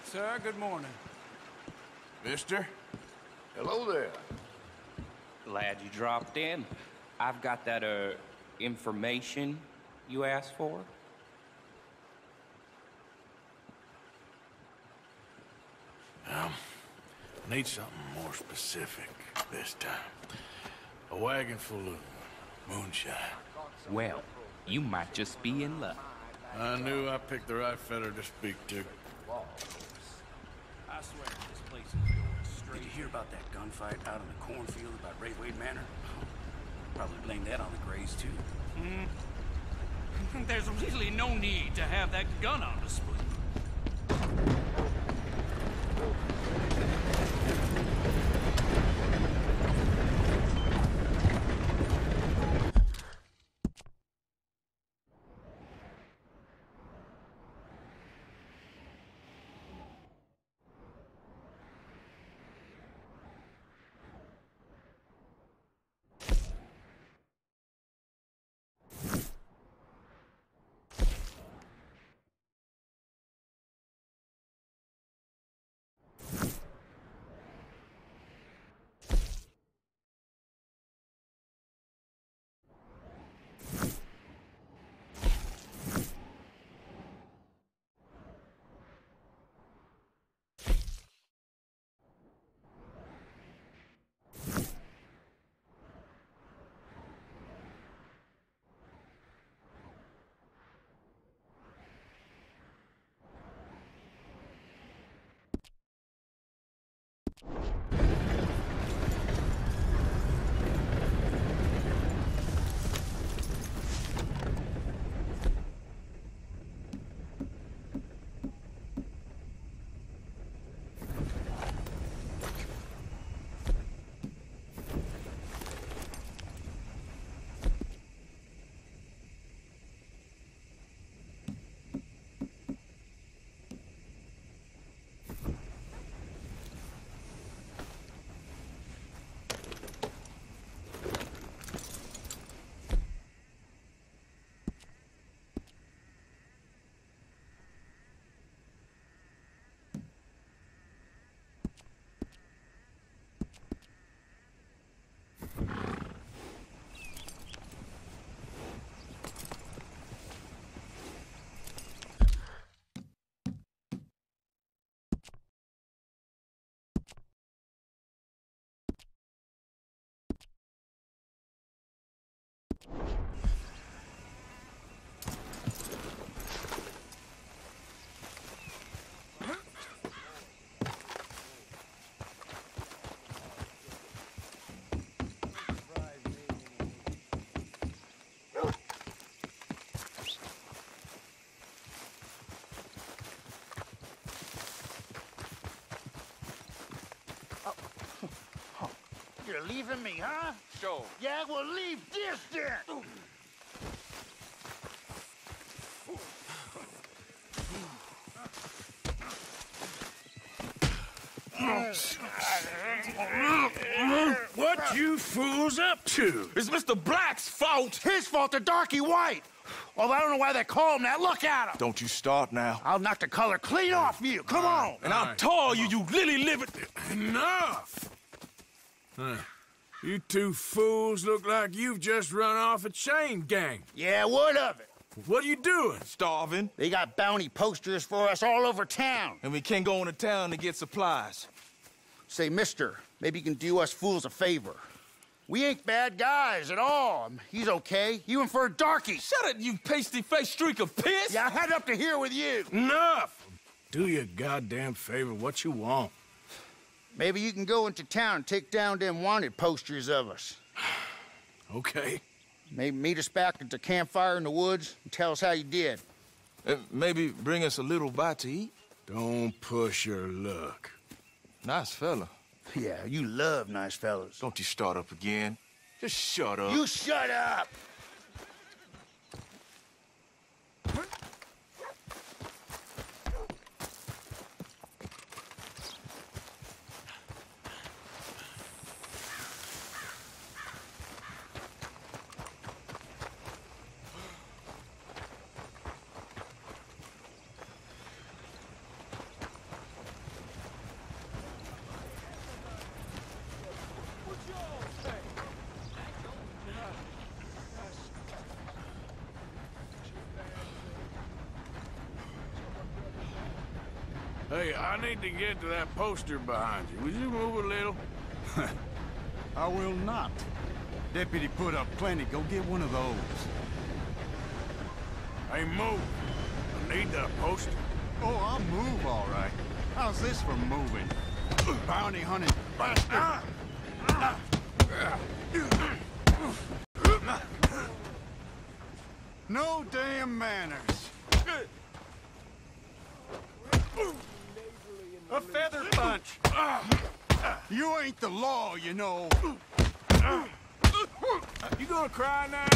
Sir, good morning. Mister? Hello there. Glad you dropped in. I've got that, information you asked for. Need something more specific this time. A wagon full of moonshine. Well, you might just be in luck. I knew I picked the right fella to speak to. I swear this place is going straight. Did you hear about that gunfight out in the cornfield about Ray Wade Manor? Probably blame that on the Grays, too. There's really no need to have that gun on display. You're leaving me, huh? Sure. Yeah, well, leave this then. What you fools up to? It's Mr. Black's fault. His fault, the darky white. Although I don't know why they call him that. Look at him. Don't you start now. I'll knock the color clean off you. Come on. And I'll tell you, you lily live it. Enough! You two fools look like you've just run off a chain gang. Yeah, what of it? What are you doing? Starving. They got bounty posters for us all over town. And we can't go into town to get supplies. Say, mister, maybe you can do us fools a favor. We ain't bad guys at all. He's okay. You and for a darky. Shut it, you pasty-faced streak of piss! Yeah, I had up to here with you. Enough! Do your goddamn favor what you want. Maybe you can go into town and take down them wanted posters of us. Okay. Maybe meet us back at the campfire in the woods and tell us how you did. Maybe bring us a little bite to eat. Don't push your luck. Nice fella. Yeah, you love nice fellas. Don't you start up again. Just shut up. You shut up! Hey, I need to get to that poster behind you. Would you move a little? I will not. Deputy put up plenty. Go get one of those. Hey, move. I need that poster. Oh, I'll move, all right. How's this for moving? Bounty hunting bastard! No damn manners. A feather punch. You ain't the law, you know. You gonna cry now?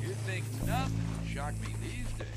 You think nothing will shock me these days.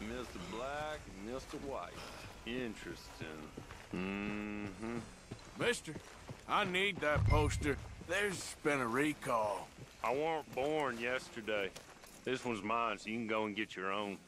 Mr. Black and Mr. White. Interesting. Mm-hmm. Mister, I need that poster. There's been a recall. I weren't born yesterday. This one's mine, so you can go and get your own.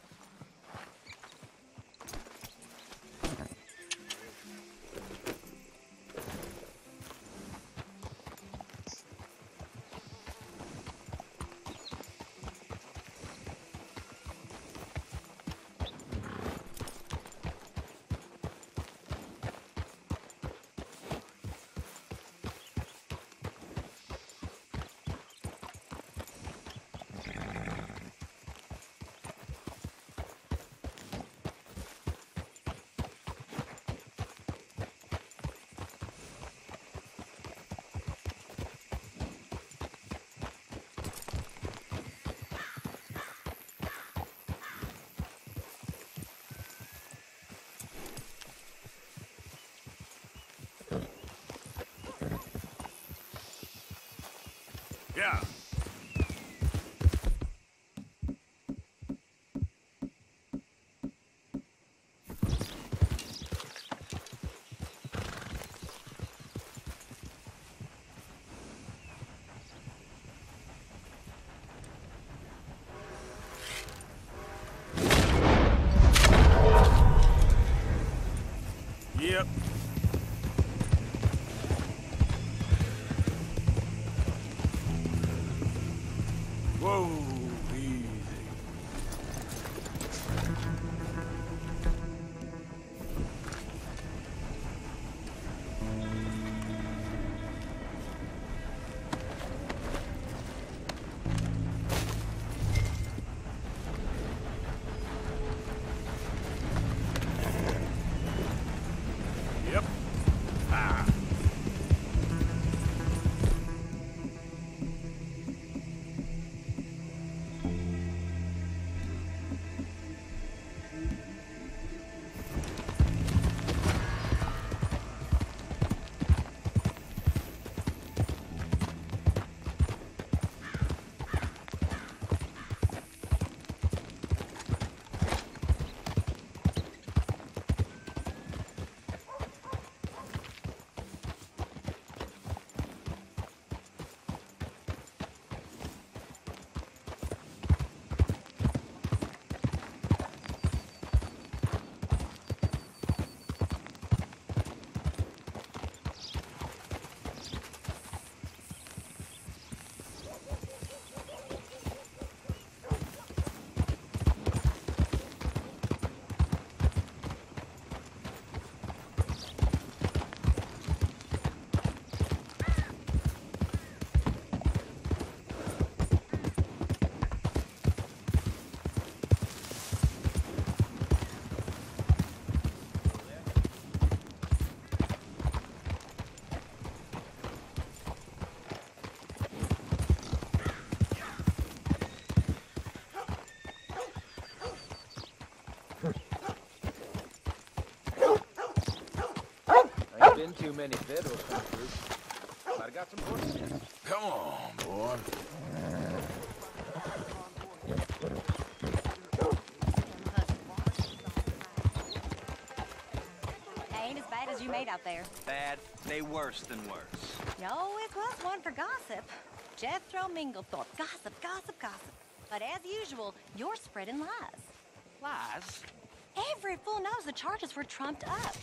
Yeah. Yep. Whoa, easy. too many federals come through. Might have got some horses. Come on, boy. Ain't as bad as you made out there. Bad, they worse than worse. You always was one for gossip. Jethro Minglethorpe. Gossip, gossip, gossip. But as usual, you're spreading lies. Lies? Every fool knows the charges were trumped up.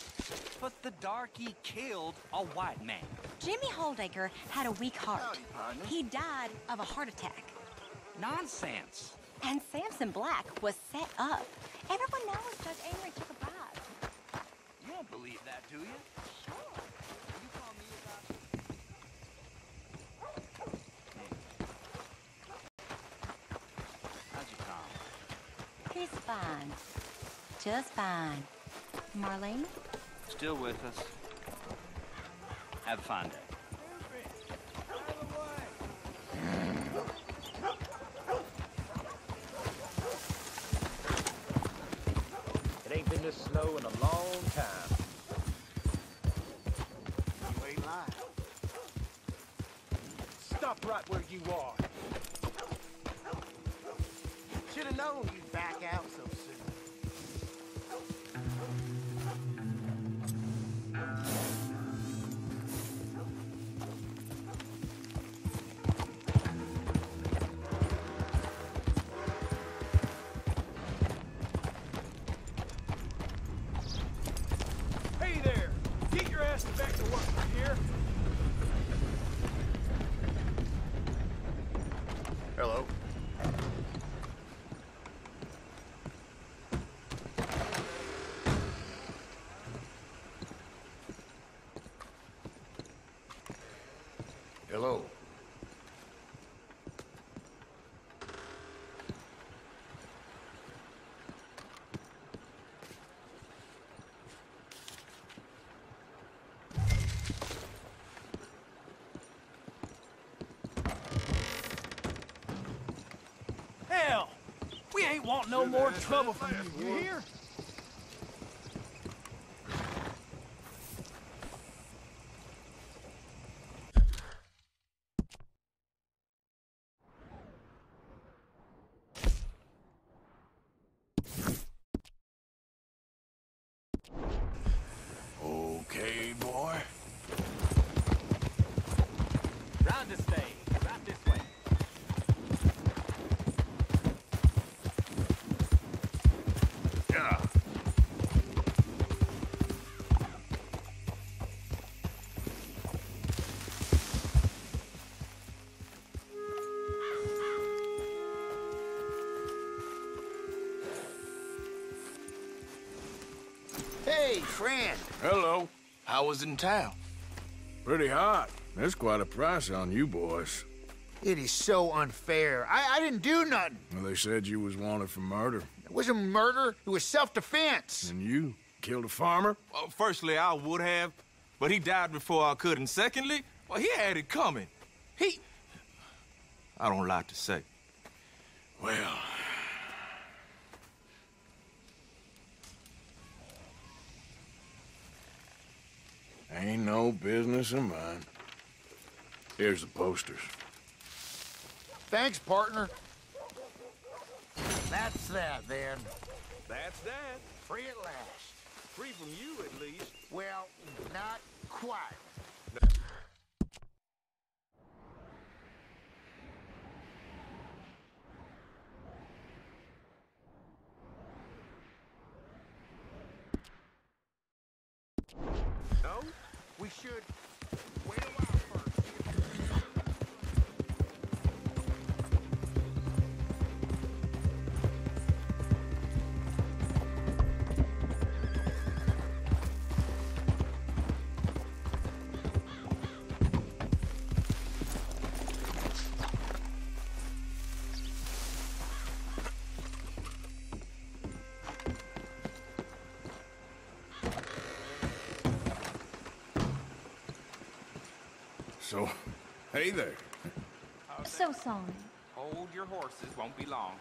But the darky killed a white man. Jimmy Holdacre had a weak heart. Howdy, partner. He died of a heart attack. Nonsense. And Samson Black was set up. Everyone knows Judge Amory took a bribe. You don't believe that, do you? Sure. You call me about... How's your Tom? He's fine. Just fine. Marlene? Still with us. Have a fine day. It ain't been this slow in a long time. You ain't lying. Stop right where you are. Should have known you'd back out so soon. Hey there! Get your ass back to work, you hear? Hello. Hello. Hell, we ain't want no more trouble from you, you hear? Okay, boy. Round the stage. Right this way. Yeah. Hey, friend. Hello. How was it in town? Pretty hot. That's quite a price on you boys. It is so unfair. I didn't do nothing. Well, they said you was wanted for murder. It wasn't murder. It was self-defense. And you killed a farmer? Well, firstly, I would have, but he died before I could. And secondly, well, he had it coming. I don't like to say. Well... ain't no business of mine. Here's the posters. Thanks, partner. That's that, then. That's that. Free at last. Free from you, at least. Well, not quite. No? We should wait a while first. So, hey there. So sorry. Hold your horses, won't be long.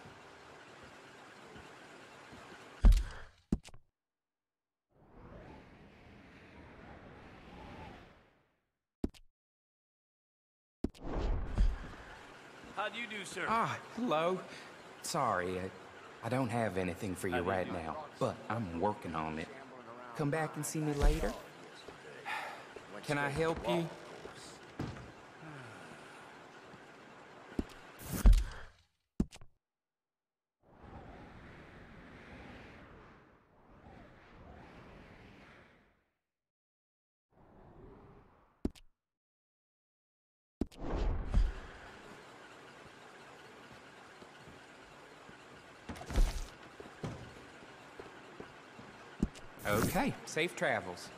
How do you do, sir? Ah, hello. Sorry, I don't have anything for you right now, but I'm working on it. Come back and see me later? Can I help you? Okay, safe travels.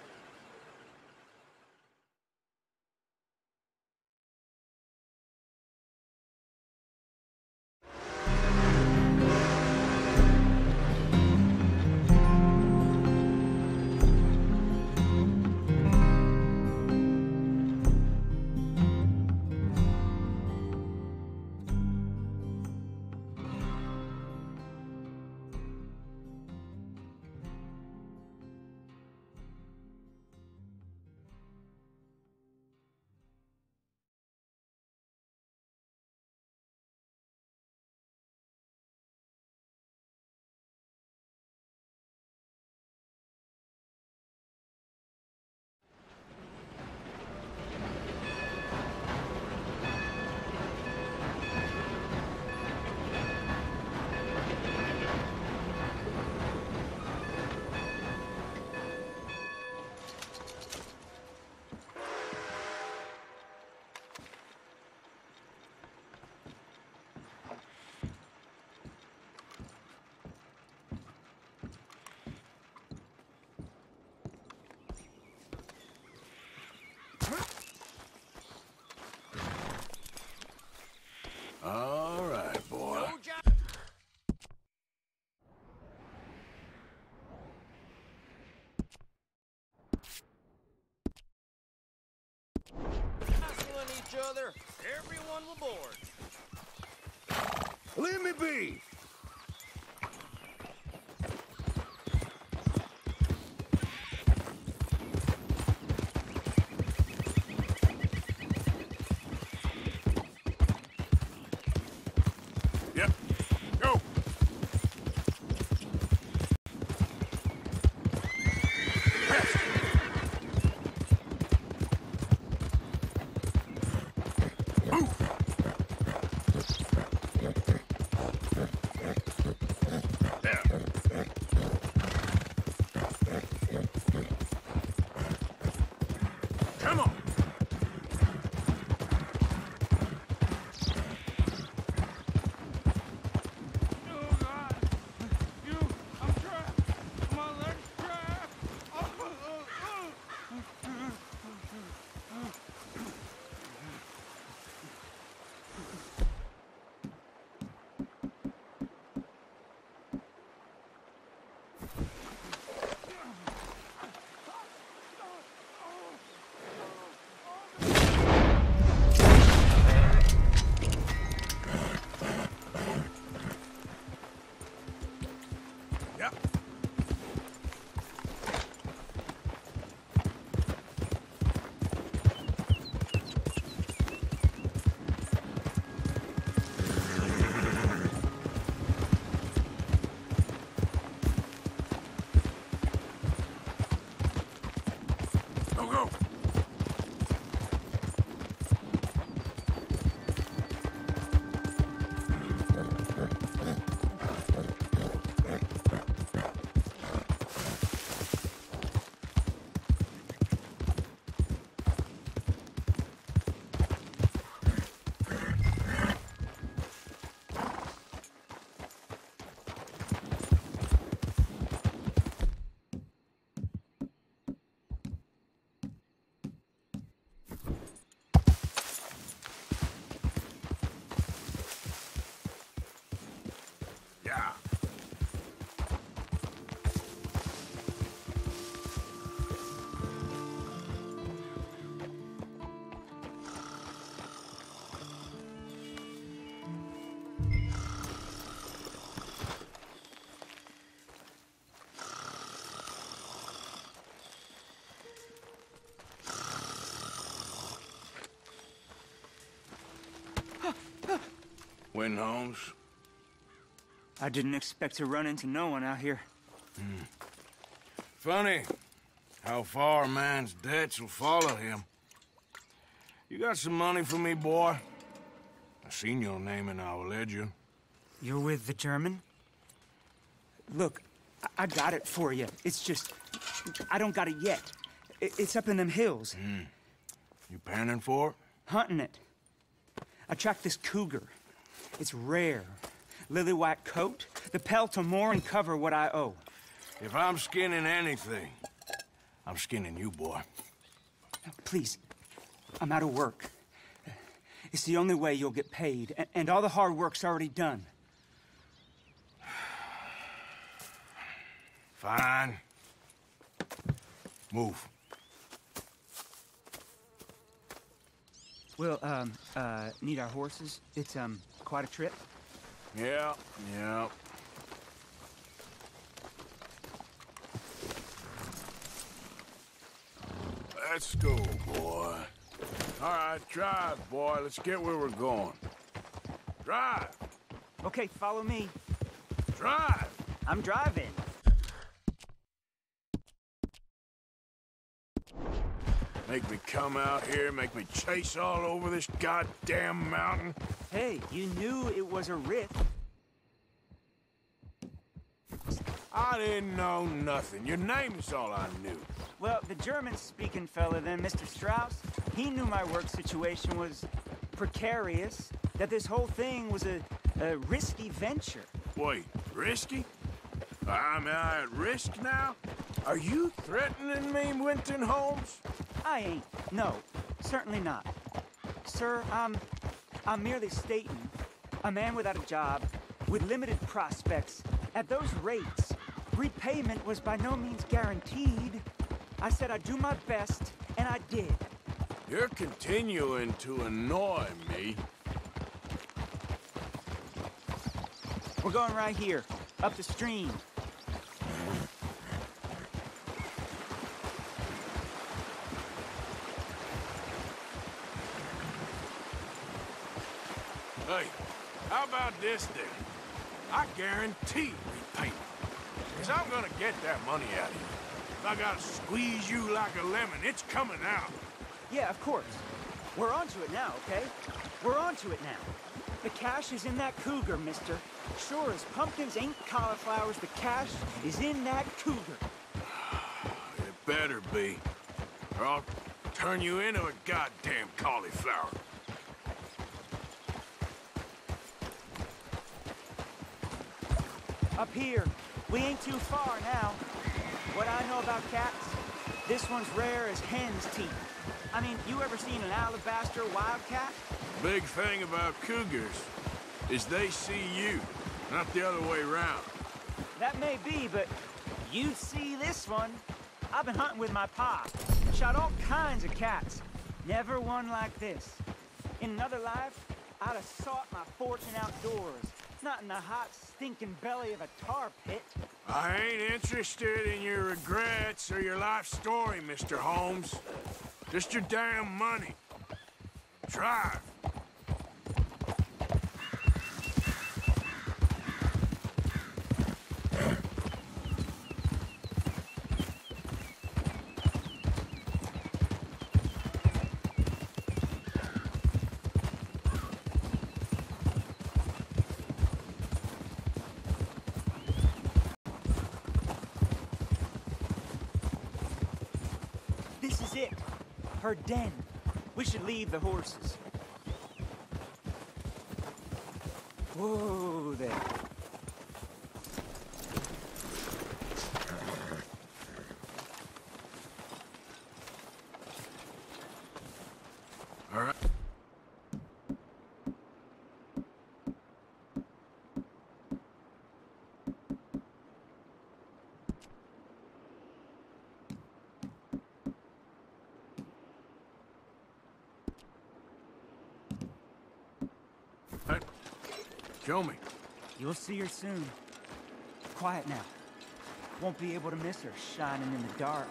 All right, boy. Hassling each other. Everyone will board. Leave me be! Yep. Go. Quinn Holmes? I didn't expect to run into no one out here. Funny how far a man's debts will follow him. You got some money for me, boy? I seen your name in our ledger. You're with the German? Look, I got it for you. It's just, I don't got it yet. It's up in them hills. You panning for it? Hunting it. I tracked this cougar. It's rare. Lily-white coat. The pelt will more and cover what I owe. If I'm skinning anything, I'm skinning you, boy. Please, I'm out of work. It's the only way you'll get paid, and all the hard work's already done. Fine. Move. We'll, need our horses. It's, quite a trip. Yeah. Let's go, boy. All right, drive, boy. Let's get where we're going. Drive. Okay, follow me. Drive. I'm driving. Make me come out here, make me chase all over this goddamn mountain. Hey, you knew it was a rift. I didn't know nothing. Your name is all I knew. Well, the German-speaking fella then, Mr. Strauss, he knew my work situation was precarious, that this whole thing was a risky venture. Wait, risky? Am I at risk now? Are you threatening me, Winton Holmes? I ain't. No, certainly not. Sir, I'm merely stating, a man without a job, with limited prospects, at those rates, repayment was by no means guaranteed. I said I'd do my best, and I did. You're continuing to annoy me. We're going right here, up the stream. Hey, how about this then? I guarantee repayment. Because I'm gonna get that money out of you. If I gotta squeeze you like a lemon, it's coming out. Yeah, of course. We're onto it now, okay? We're onto it now. The cash is in that cougar, mister. Sure as pumpkins ain't cauliflowers, the cash is in that cougar. It better be, or I'll turn you into a goddamn cauliflower. Up here. We ain't too far now. What I know about cats, this one's rare as hen's teeth. I mean, you ever seen an alabaster wildcat? Big thing about cougars is they see you, not the other way around. That may be, but you'd see this one. I've been hunting with my pa. Shot all kinds of cats. Never one like this. In another life, I'd have sought my fortune outdoors. Not in the hot, stinking belly of a tar pit. I ain't interested in your regrets or your life story, Mr. Holmes. Just your damn money. Drive. This is it. Her den. We should leave the horses. Whoa there. All right. Hey, show me. You'll see her soon. Quiet now. Won't be able to miss her shining in the dark.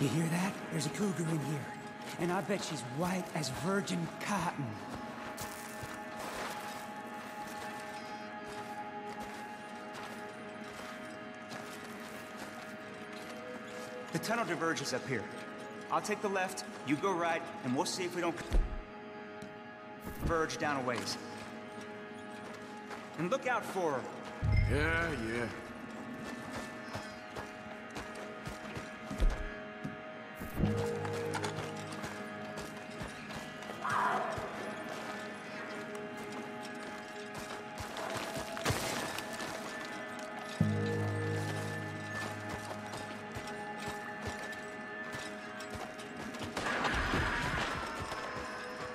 You hear that? There's a cougar in here. And I bet she's white as virgin cotton. The tunnel diverges up here. I'll take the left, you go right, and we'll see if we don't converge down a ways. And look out for her. Yeah.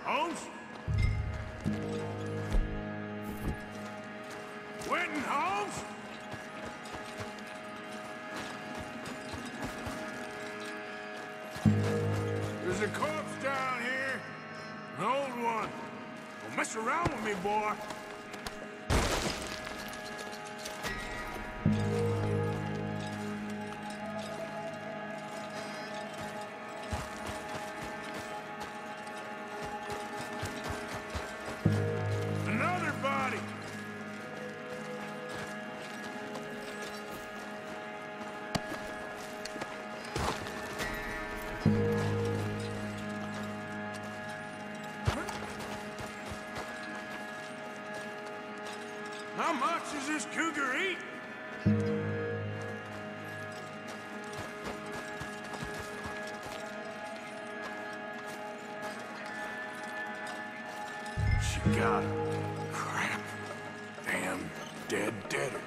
Holmes? Quentin Holmes? There's a corpse down here. An old one. Don't mess around with me, boy. Another body. How much does this cougar eat? She got him. Crap. Damn deader.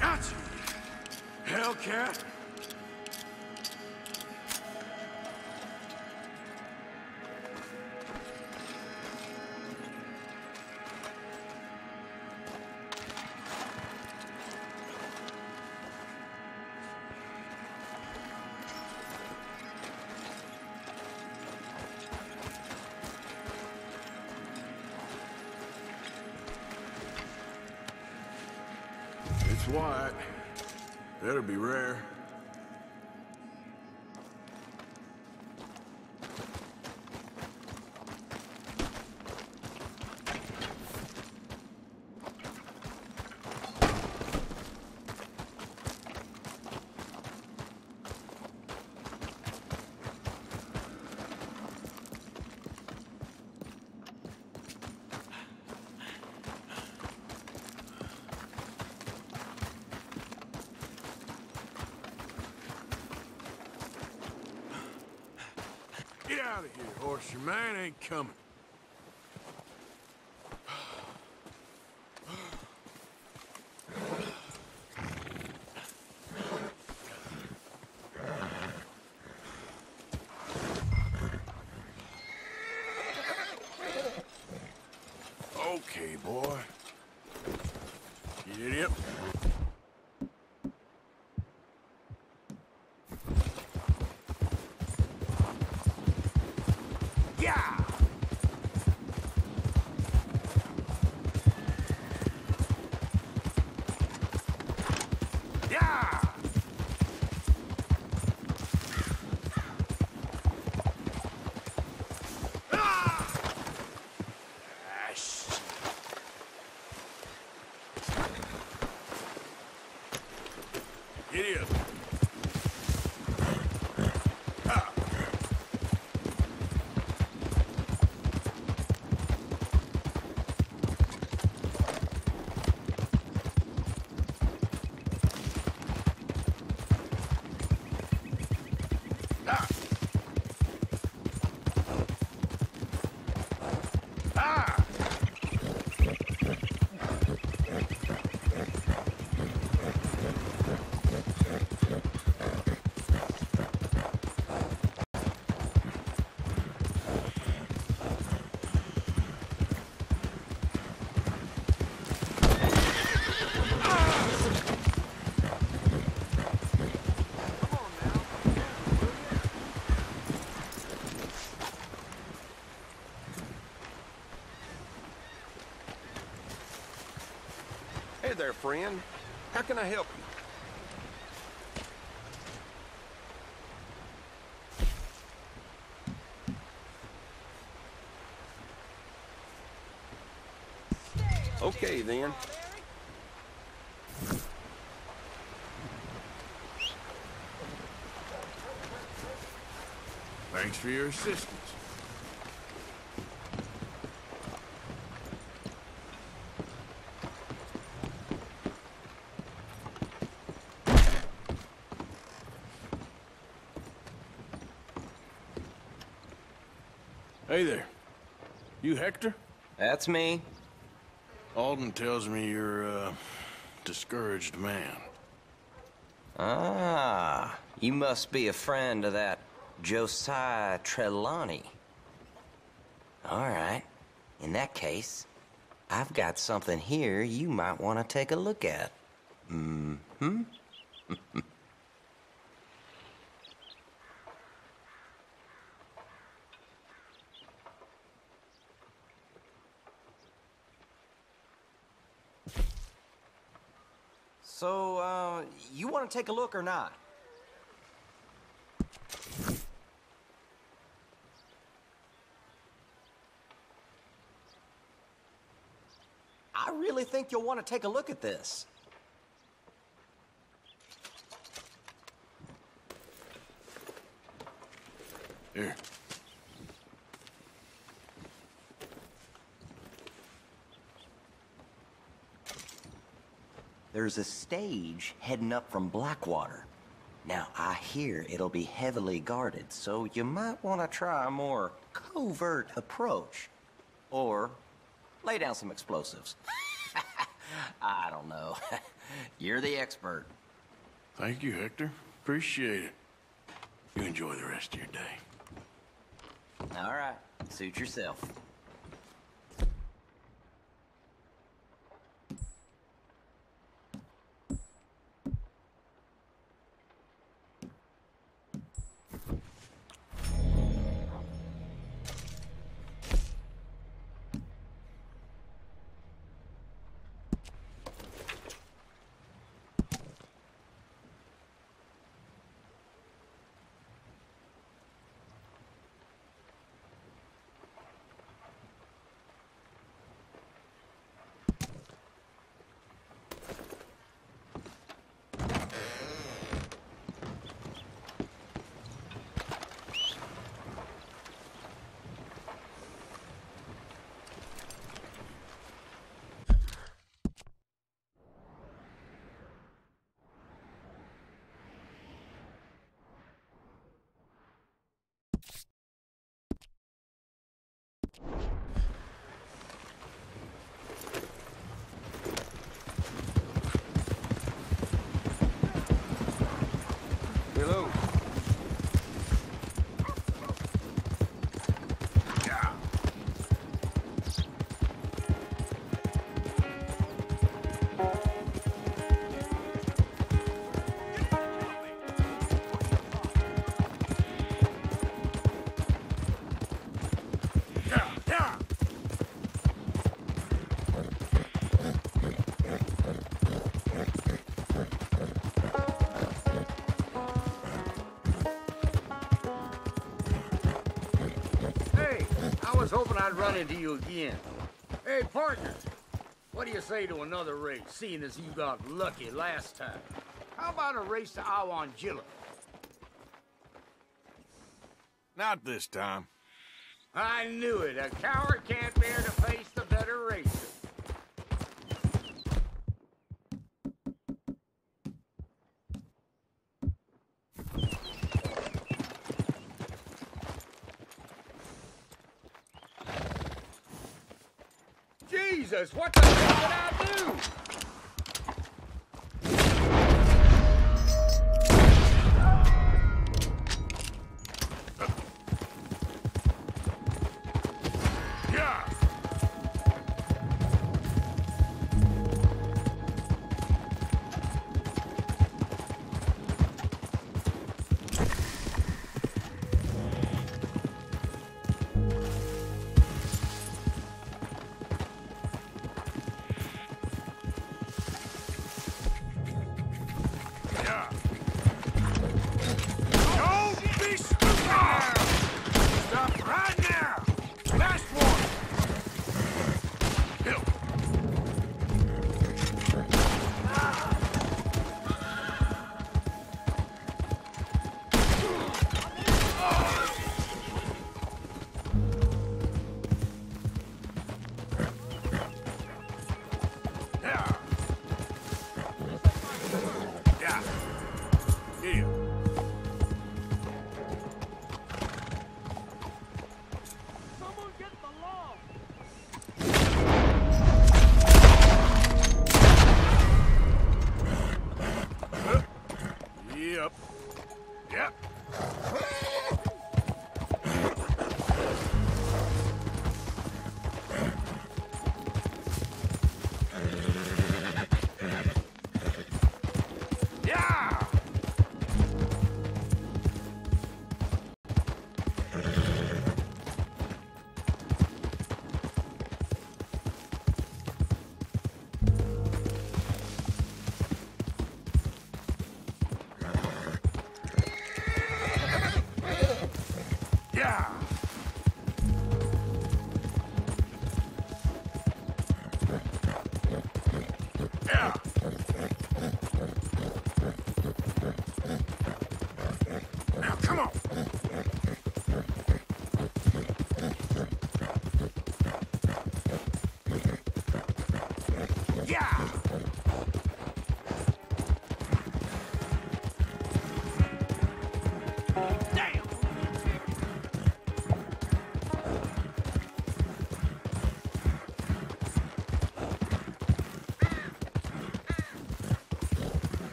Gotcha, Hellcat. It's white. Better be rare. Get out of here, horse. Your man ain't coming. Okay, boy. Get it up. Yeah! Yeah! Ah! Shit. Get up. Hey there, friend. How can I help you? Okay, then. Thanks for your assistance. Hey there. You Hector? That's me. Alden tells me you're a discouraged man. Ah, you must be a friend of that Josiah Trelawney. All right. In that case, I've got something here you might want to take a look at. Mm-hmm. So, you want to take a look or not? I really think you'll want to take a look at this. Here. There's a stage heading up from Blackwater. Now, I hear it'll be heavily guarded, so you might want to try a more covert approach. Or lay down some explosives. I don't know. You're the expert. Thank you, Hector. Appreciate it. You enjoy the rest of your day. All right. Suit yourself. Hello. I was hoping I'd run into you again. Hey, partner, what do you say to another race, seeing as you got lucky last time? How about a race to Awanjilla? Not this time. I knew it. A coward can't bear to face the better racer. Jesus, what the hell did I do?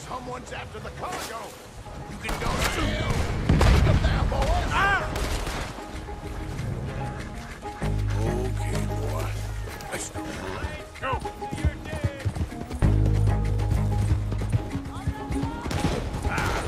Someone's after the cargo. You can go to jail. Take them there, boys. Ah! Okay, boy. Let's go. Go. You're dead. Ah.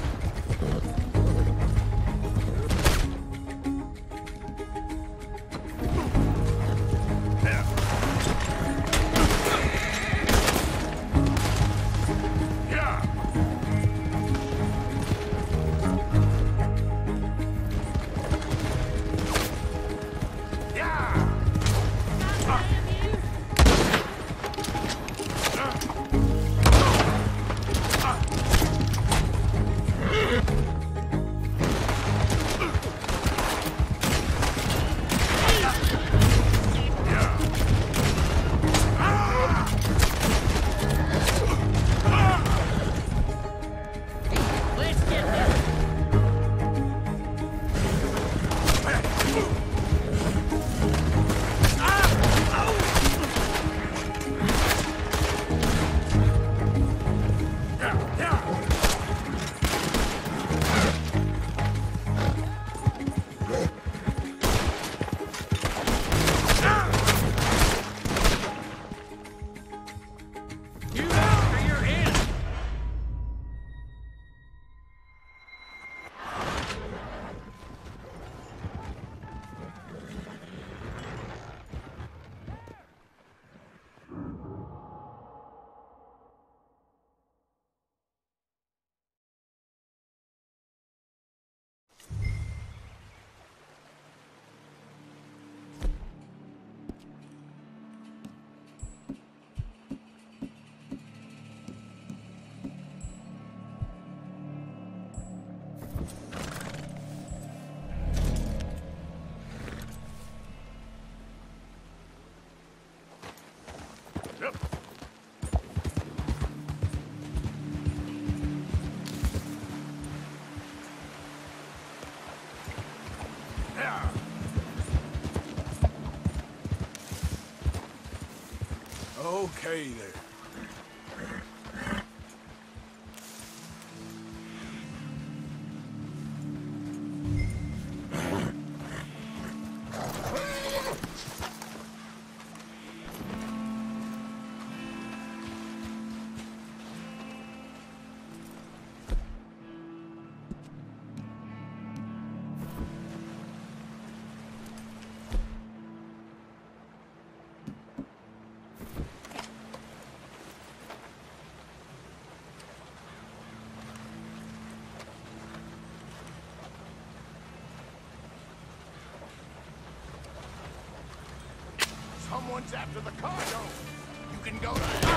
Okay there. Someone's after the cargo. You can go to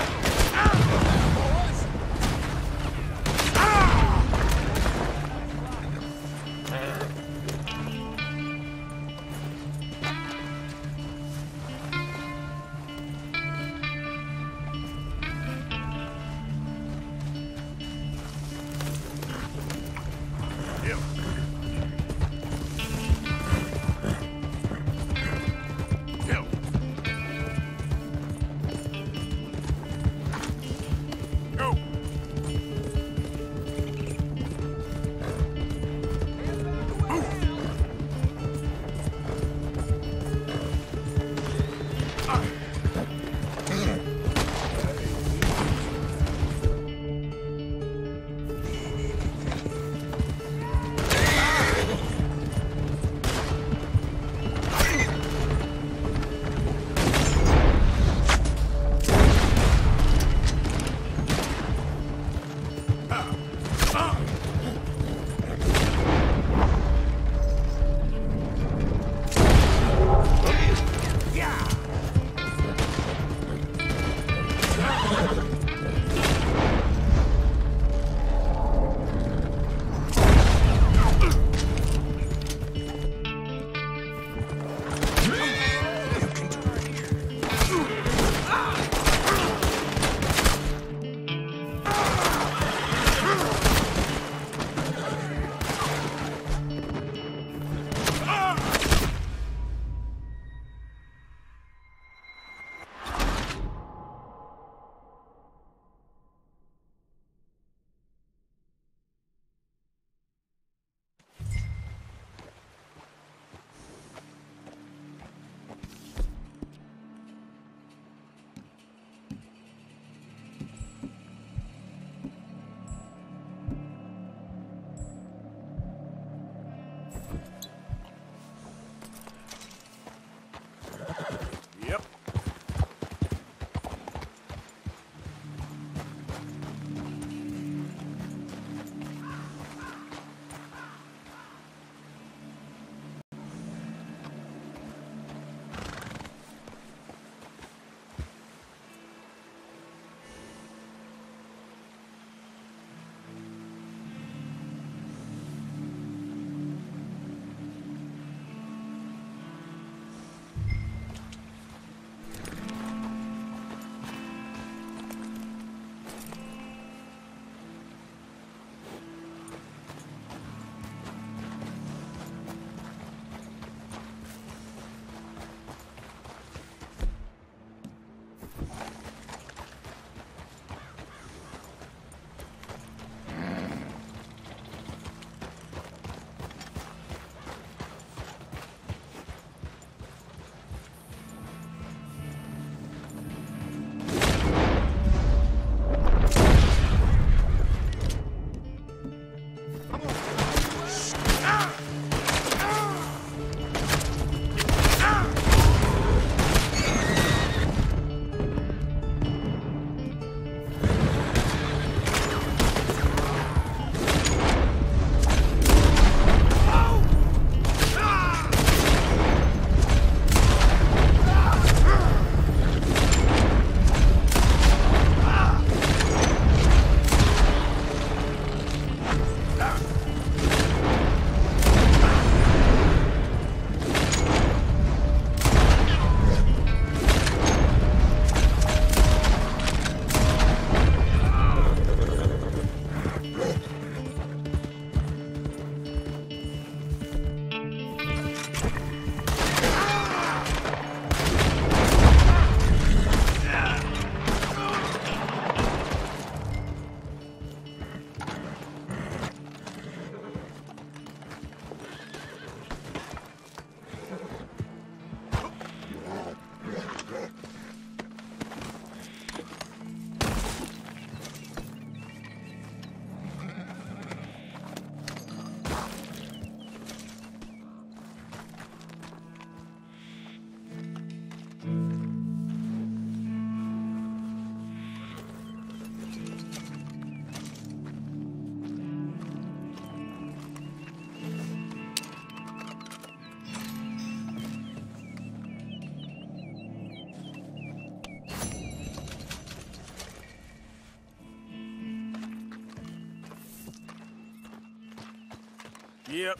Yep.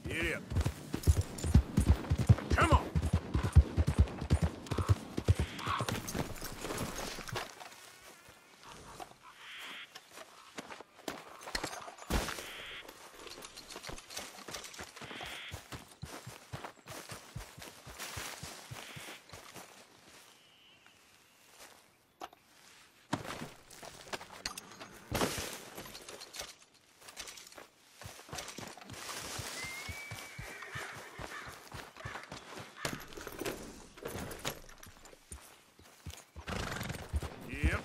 Get up. Come on. Yep.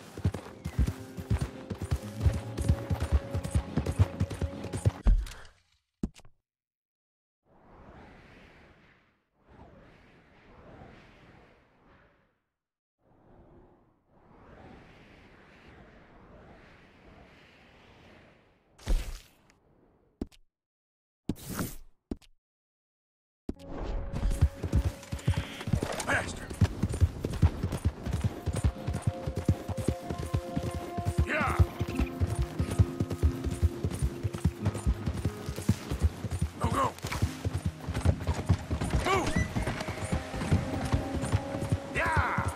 Faster. Yeah. Go, go. Move. Yeah.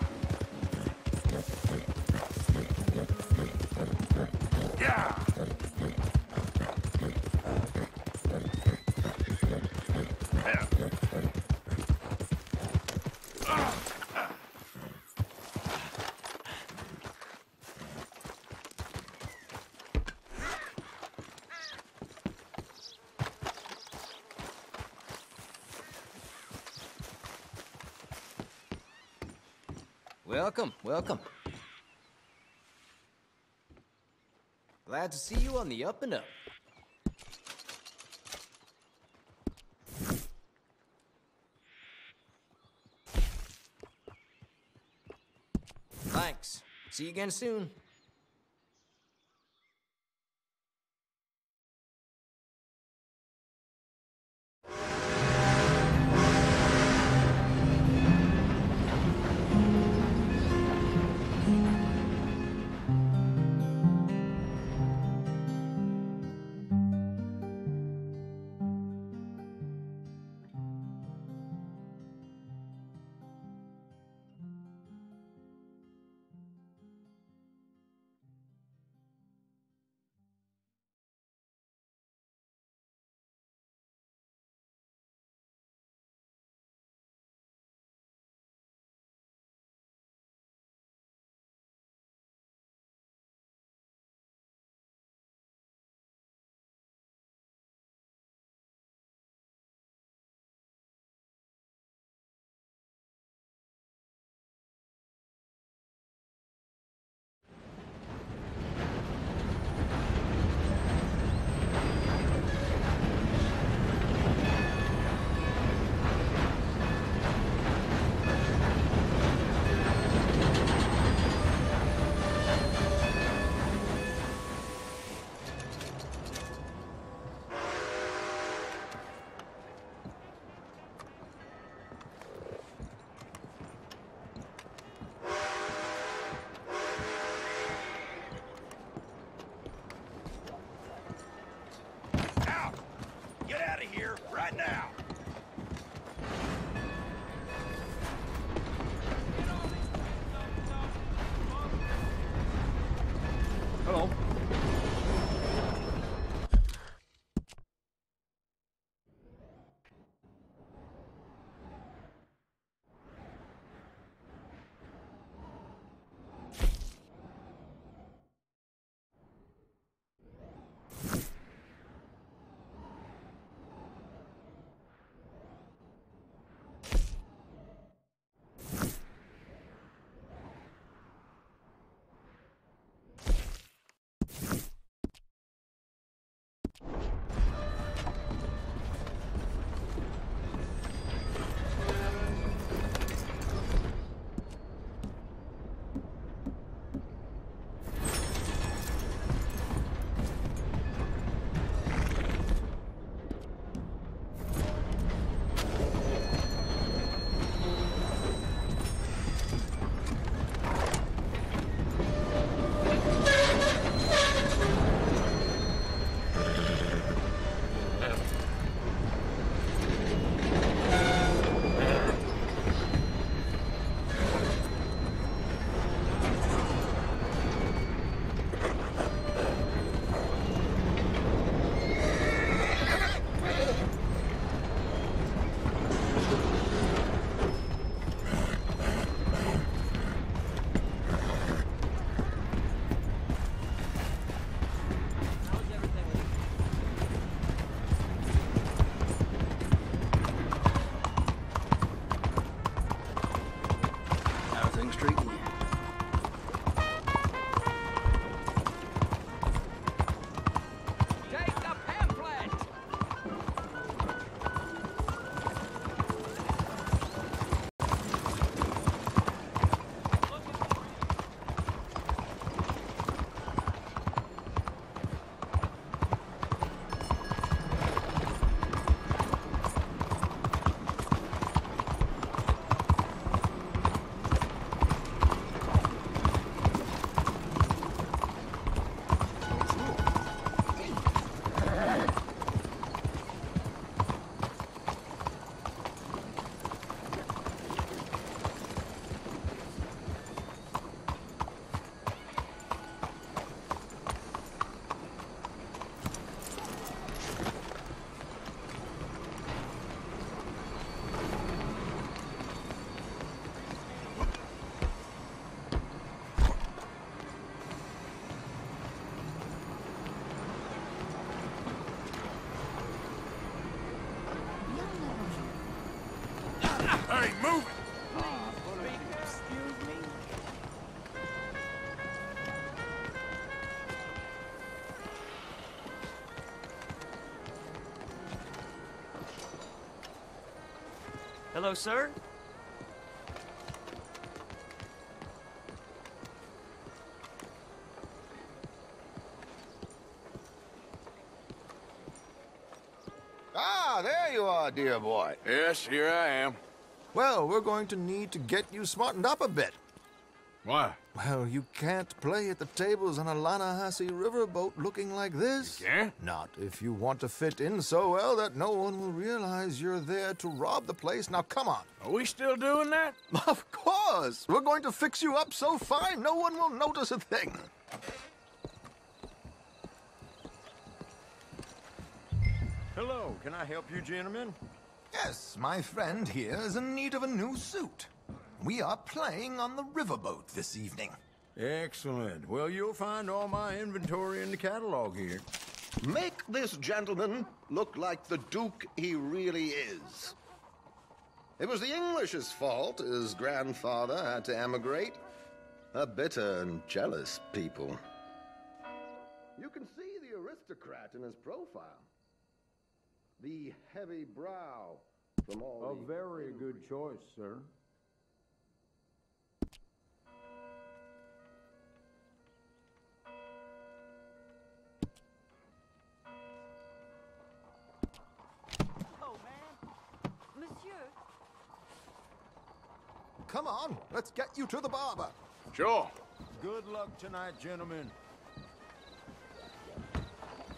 Yeah. Yeah. Welcome, welcome. Glad to see you on the up and up. Thanks. See you again soon. Hello, sir? Ah, there you are, dear boy. Yes, here I am. Well, we're going to need to get you smartened up a bit. Why? Well, you can't play at the tables on a Lannahechee riverboat looking like this. You can't? Not if you want to fit in so well that no one will realize you're there to rob the place. Now, come on. Are we still doing that? Of course. We're going to fix you up so fine no one will notice a thing. Hello, can I help you, gentlemen? Yes, my friend here is in need of a new suit. We are playing on the riverboat this evening. Excellent. Well, you'll find all my inventory in the catalog here. Make this gentleman look like the Duke he really is. It was the English's fault his grandfather had to emigrate. A bitter and jealous people. You can see the aristocrat in his profile. The heavy brow from all A very good choice, sir. Monsieur. Come on, let's get you to the barber. Sure. Good luck tonight, gentlemen.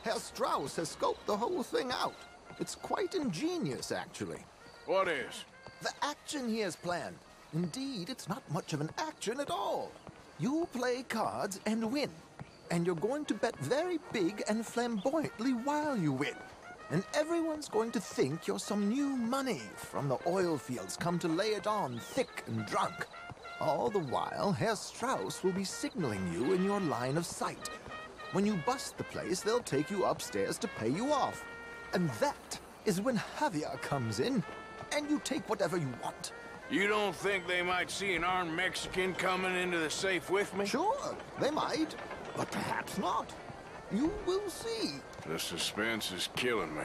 Herr Strauss has scoped the whole thing out. It's quite ingenious, actually. What is? The action he has planned. Indeed, it's not much of an action at all. You play cards and win. And you're going to bet very big and flamboyantly while you win. And everyone's going to think you're some new money from the oil fields come to lay it on thick and drunk. All the while, Herr Strauss will be signaling you in your line of sight. When you bust the place, they'll take you upstairs to pay you off. And that is when Javier comes in, and you take whatever you want. You don't think they might see an armed Mexican coming into the safe with me? Sure, they might, but perhaps not. You will see. The suspense is killing me.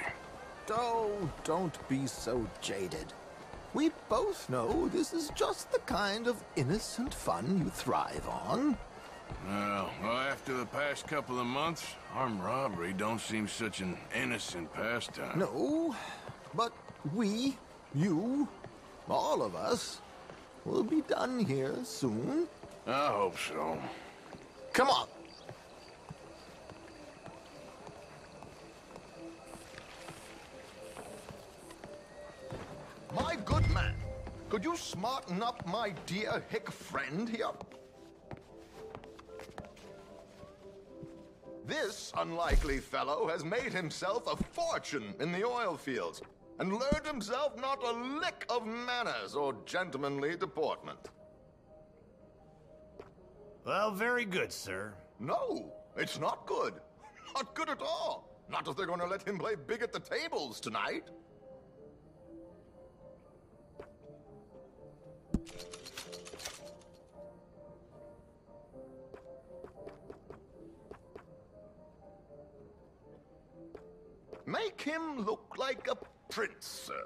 Oh, don't be so jaded. We both know this is just the kind of innocent fun you thrive on. Well, after the past couple of months, armed robbery don't seem such an innocent pastime. No, but we, you, all of us, will be done here soon. I hope so. Come on. My good man, could you smarten up my dear hick friend here? This unlikely fellow has made himself a fortune in the oil fields and learned himself not a lick of manners or gentlemanly deportment. Well, very good, sir. No, it's not good. Not good at all. Not if they're going to let him play big at the tables tonight. Make him look like a prince, sir.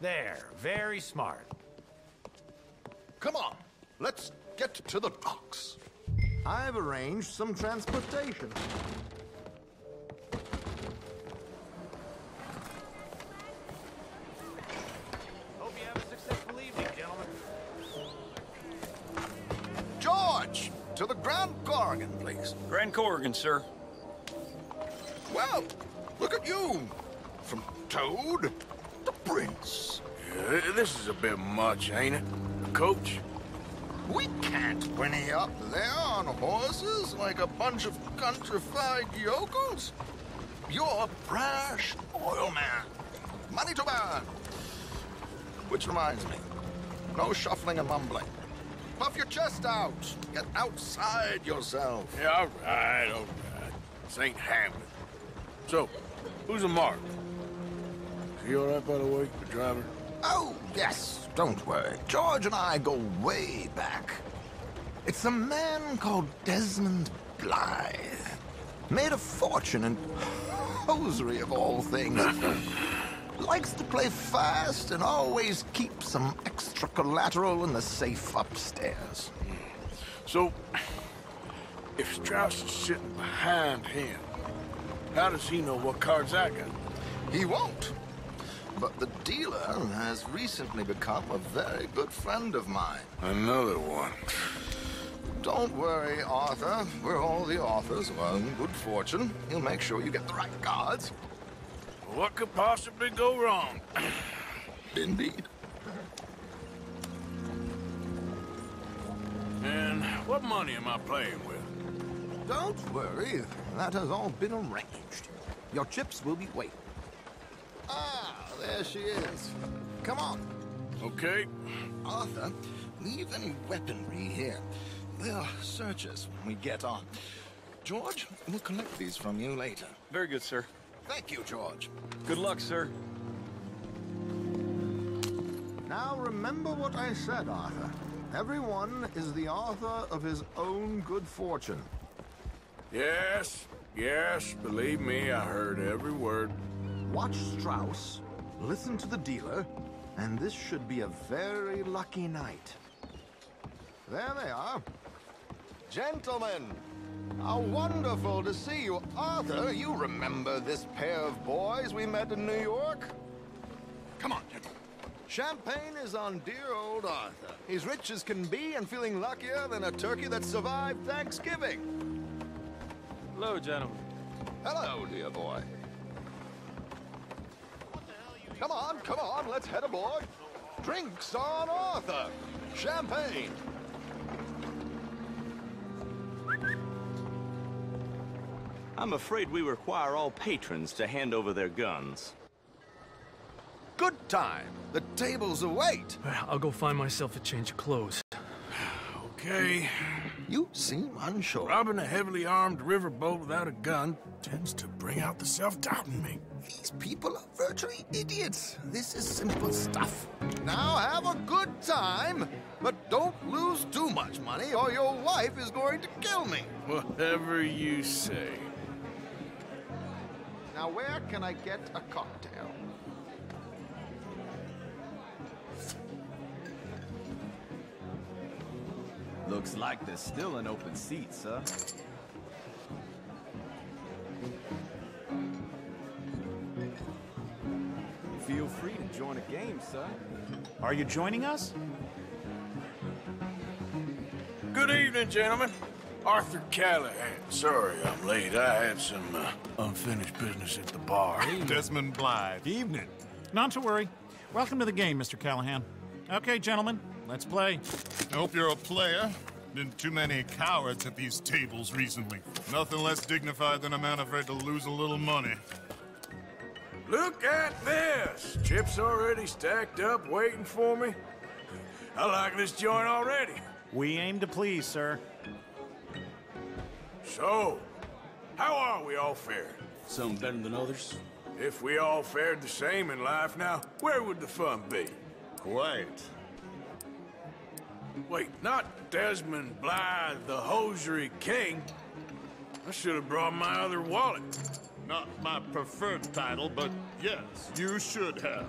There, very smart. Come on, let's get to the docks. I've arranged some transportation. Hope you have a successful evening, gentlemen. George, to the Grand Corrigan, please. Grand Corrigan, sir. Well, look at you. From Toad to Prince. Yeah, this is a bit much, ain't it? Coach? We can't whinny up there on horses like a bunch of countrified yokels. You're brash oil man. Money to burn. Which reminds me, no shuffling and mumbling. Puff your chest out. Get outside yourself. Yeah, all right. This ain't Hamlet. So, who's a mark? Is he all right, by the way, the driver? Oh, yes. Don't worry. George and I go way back. It's a man called Desmond Blythe. Made a fortune in hosiery of all things. Likes to play fast and always keeps some extra collateral in the safe upstairs. So, if Strauss is sitting behind him, how does he know what cards I got? He won't. But the dealer has recently become a very good friend of mine. Another one. Don't worry, Arthur. We're all the authors of our good fortune. He'll make sure you get the right cards. What could possibly go wrong? Indeed. And what money am I playing with? Don't worry. That has all been arranged. Your chips will be waiting. Ah, there she is. Come on. Okay. Arthur, leave any weaponry here. They'll search us when we get on. George, we'll collect these from you later. Very good, sir. Thank you, George. Good luck, sir. Now remember what I said, Arthur. Everyone is the author of his own good fortune. Yes, believe me, I heard every word. Watch Strauss, listen to the dealer, and this should be a very lucky night. There they are. Gentlemen, how wonderful to see you. Arthur, you remember this pair of boys we met in New York? Come on, gentlemen. Champagne is on dear old Arthur. He's rich as can be and feeling luckier than a turkey that survived Thanksgiving. Hello, gentlemen. Hello, dear boy. Come on, let's head aboard. Drinks on Arthur. Champagne. I'm afraid we require all patrons to hand over their guns. Good time. The tables await. I'll go find myself a change of clothes. Okay. You seem unsure. Robbing a heavily armed riverboat without a gun tends to bring out the self-doubt in me. These people are virtually idiots. This is simple stuff. Now have a good time, but don't lose too much money or your wife is going to kill me. Whatever you say. Now where can I get a cocktail? Looks like there's still an open seat, sir. Feel free to join a game, sir. Are you joining us? Good evening, gentlemen. Arthur Callahan. Sorry I'm late. I had some unfinished business at the bar. Desmond Blythe. Evening. Not to worry. Welcome to the game, Mr. Callahan. Okay, gentlemen, let's play. I hope you're a player. Been too many cowards at these tables recently. Nothing less dignified than a man afraid to lose a little money. Look at this! Chips already stacked up, waiting for me. I like this joint already. We aim to please, sir. So, how are we all faring? Some better than others. If we all fared the same in life now, where would the fun be? Quiet. Wait, not Desmond Blythe, the hosiery king. I should have brought my other wallet. Not my preferred title, but yes, you should have.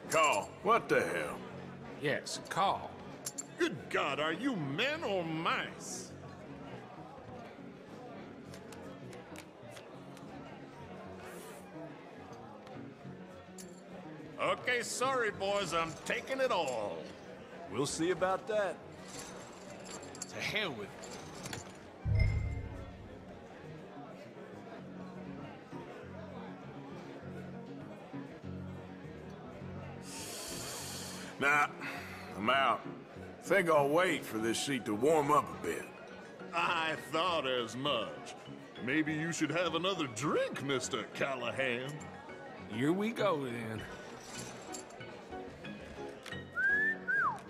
Call, what the hell? Yes, call. Good God, are you men or mice? Okay, sorry, boys, I'm taking it all. We'll see about that. To hell with it. Nah, I'm out. Think I'll wait for this seat to warm up a bit. I thought as much. Maybe you should have another drink, Mr. Callahan. Here we go, then.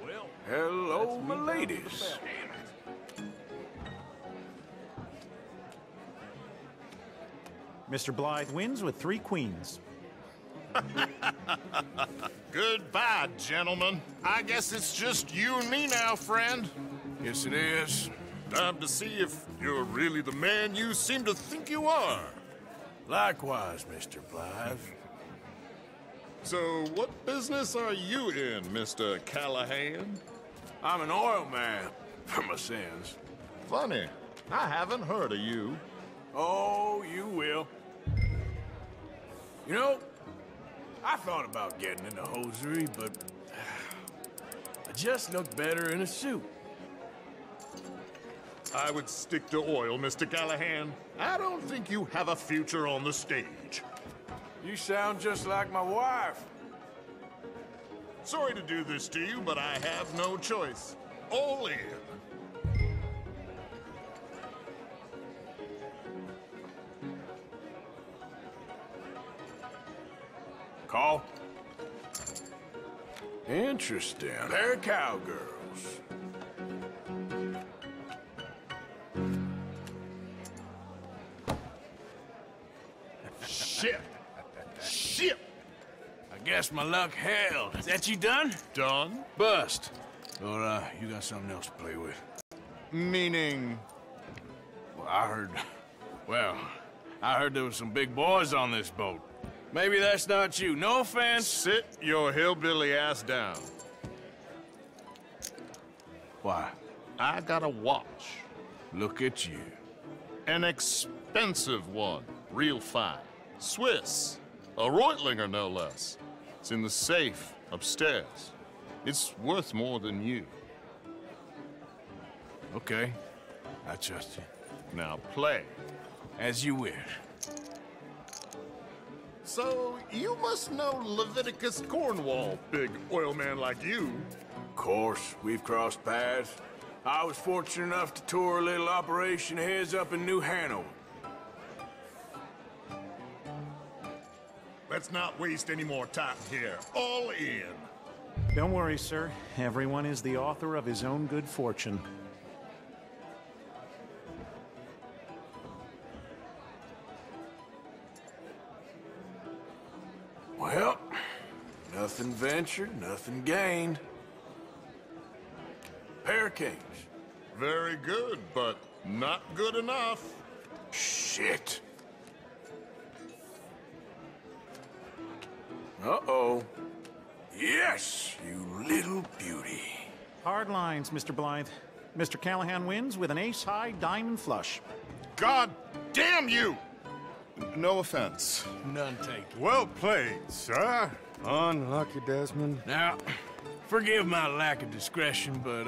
Well, hello, my ladies. Mr. Blythe wins with 3 queens. Goodbye, gentlemen. I guess it's just you and me now, friend. Yes, it is. Time to see if you're really the man you seem to think you are. Likewise, Mr. Blythe. So, what business are you in, Mr. Callahan? I'm an oil man, for my sins. Funny, I haven't heard of you. Oh, you will. You know, I thought about getting into hosiery, but I just look better in a suit. I would stick to oil, Mr. Callahan. I don't think you have a future on the stage. You sound just like my wife. Sorry to do this to you, but I have no choice. All in. Call. Interesting. They're cowgirls. Shit! Shit! I guess my luck held. Is that you done? Done? Bust. Or, you got something else to play with? Meaning? Well, I heard there was some big boys on this boat. Maybe that's not you. No offense. Sit your hillbilly ass down. Why? I got a watch. Look at you. An expensive one. Real fine. Swiss. A Reutlinger, no less. It's in the safe upstairs. It's worth more than you. Okay. I trust you. Now play. As you wish. So, you must know Leviticus Cornwall, big oil man like you. Of course, we've crossed paths. I was fortunate enough to tour a little operation of his up in New Hanover. Let's not waste any more time here. All in. Don't worry, sir. Everyone is the author of his own good fortune. Well, nothing ventured, nothing gained. Pair of kings. Very good, but not good enough. Shit. Uh-oh. Yes, you little beauty. Hard lines, Mr. Blythe. Mr. Callahan wins with an ace-high diamond flush. God damn you! No offense. None taken. Well played, sir. Unlucky, Desmond. Now, forgive my lack of discretion, but,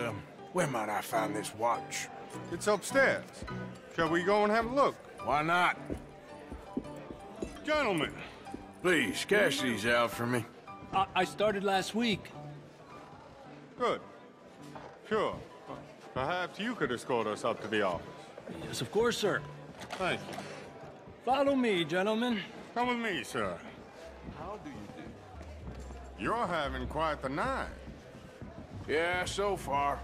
where might I find this watch? It's upstairs. Shall we go and have a look? Why not? Gentlemen. Please, cash these out for me. I started last week. Good. Sure. Perhaps you could escort us up to the office. Yes, of course, sir. Thank you. Follow me, gentlemen. Come with me, sir. How do you do? You're having quite the night. Yeah, so far.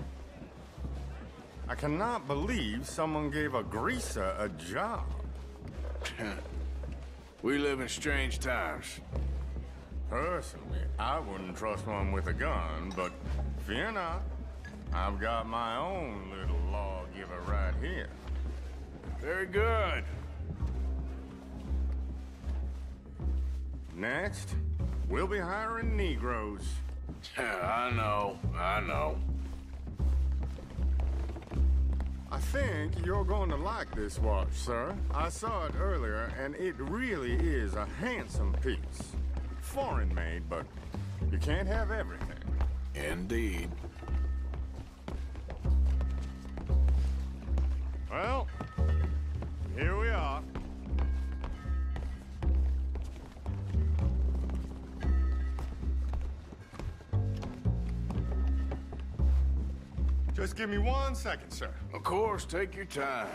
I cannot believe someone gave a greaser a job. We live in strange times. Personally, I wouldn't trust one with a gun, but fear not. I've got my own little lawgiver right here. Very good. Next, we'll be hiring Negroes. I know. I think you're going to like this watch, sir. I saw it earlier, and it really is a handsome piece. Foreign made, but you can't have everything. Indeed. Well, here we are. Just give me 1 second, sir. Of course, take your time.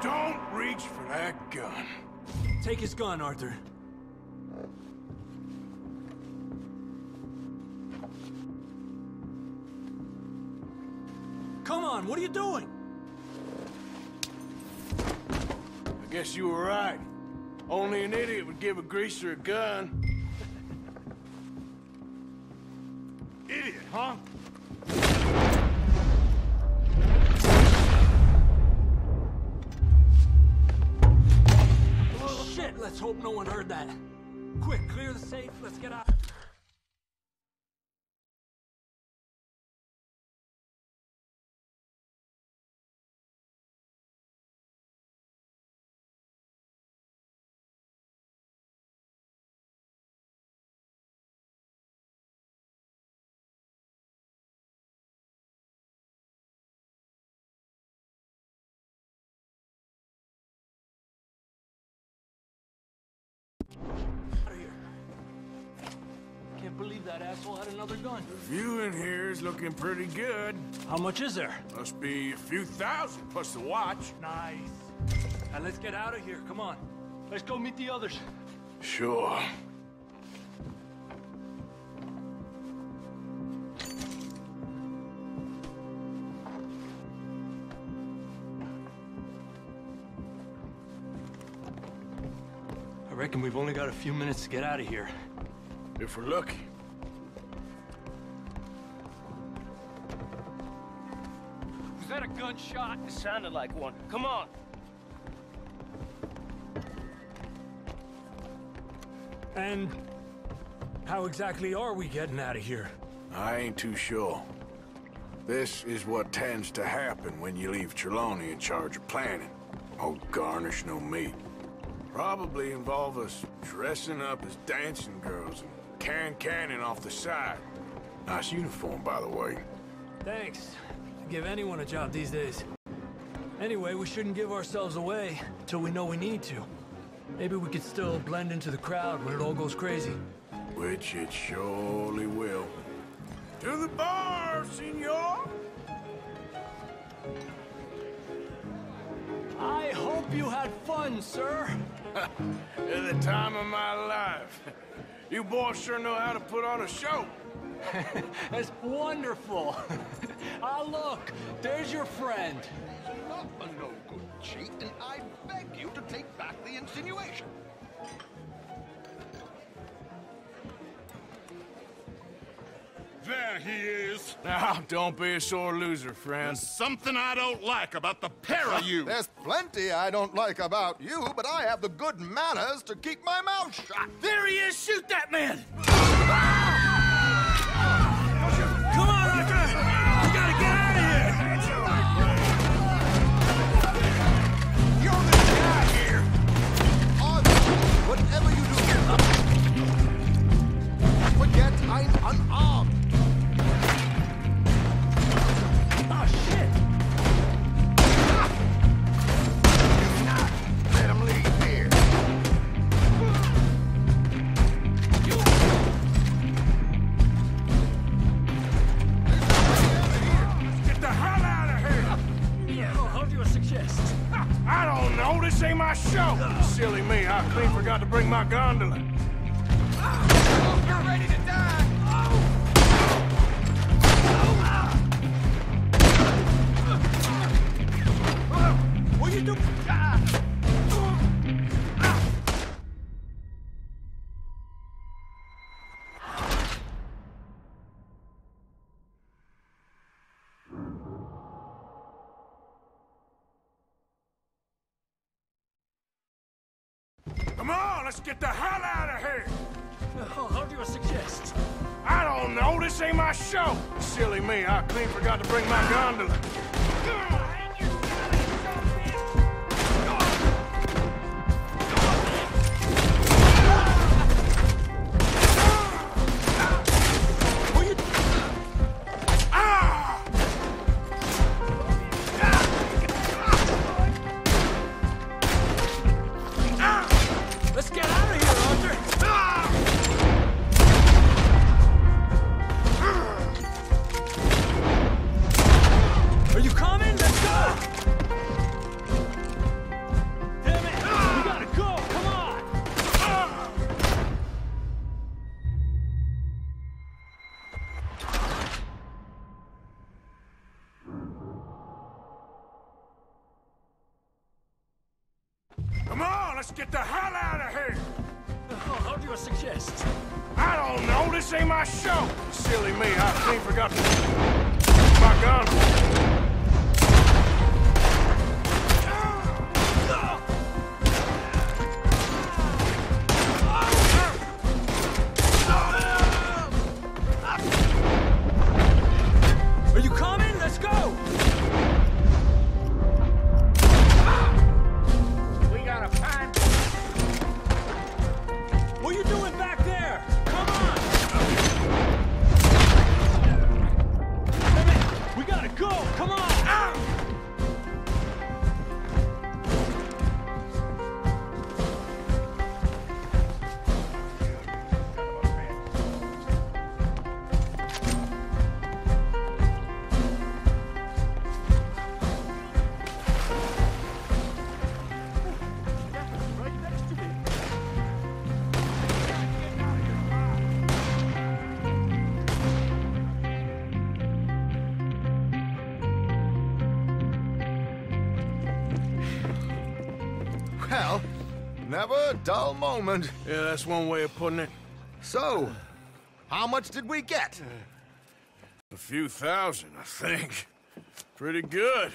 Don't reach for that gun. Take his gun, Arthur. Come on, what are you doing? I guess you were right. Only an idiot would give a greaser a gun. Idiot, huh? Oh, shit, let's hope no one heard that. Quick, clear the safe, let's get out. Out of here. Can't believe that asshole had another gun. The view in here is looking pretty good. How much is there? Must be a few thousand plus the watch. Nice. Now let's get out of here. Come on. Let's go meet the others. Sure. I reckon we've only got a few minutes to get out of here. If we're lucky. Was that a gunshot? It sounded like one. Come on. And how exactly are we getting out of here? I ain't too sure. This is what tends to happen when you leave Trelawney in charge of planning. Oh, garnish no meat. Probably involve us dressing up as dancing girls and carrying cannon off the side. Nice uniform, by the way. Thanks. I'd give anyone a job these days. Anyway, we shouldn't give ourselves away till we know we need to. Maybe we could still blend into the crowd when it all goes crazy. Which it surely will. To the bar, senor! I hope you had fun, sir. At the time of my life. You boys sure know how to put on a show. That's wonderful. Ah, look, there's your friend. Not a no-good cheat, and I beg you to take back the insinuation. There he is. Now, don't be a sore loser, friend. There's something I don't like about the pair of you. There's plenty I don't like about you, but I have the good manners to keep my mouth shut. There he is! Shoot that man! Come on, Arthur! We gotta get out of here! You're the guy here! Arthur, whatever you do, forget I'm unarmed. Oh, shit! Let him leave here. Get the hell out of here! Yeah, how do you suggest? I don't know, this ain't my show! Silly me, I clean forgot to bring my gondola. You're ready to die! What are you doing? Come on, let's get the hell out of here! How do you suggest? I don't know, this ain't my show! Silly me, I clean forgot to bring my gondola. Let's get out of here, Arthur! Are you coming? Let's go! Damn it! We gotta go! Come on! Come on, let's get the hell out of here! How do you suggest? I don't know, this ain't my show! Silly me, I clean forgot to... my gun. Are you coming? Let's go! We got a pine. What are you doing back there? Come on! Damn it! We gotta go! Come on! Well, never a dull moment. Yeah, that's one way of putting it. So, how much did we get? A few thousand, I think. Pretty good.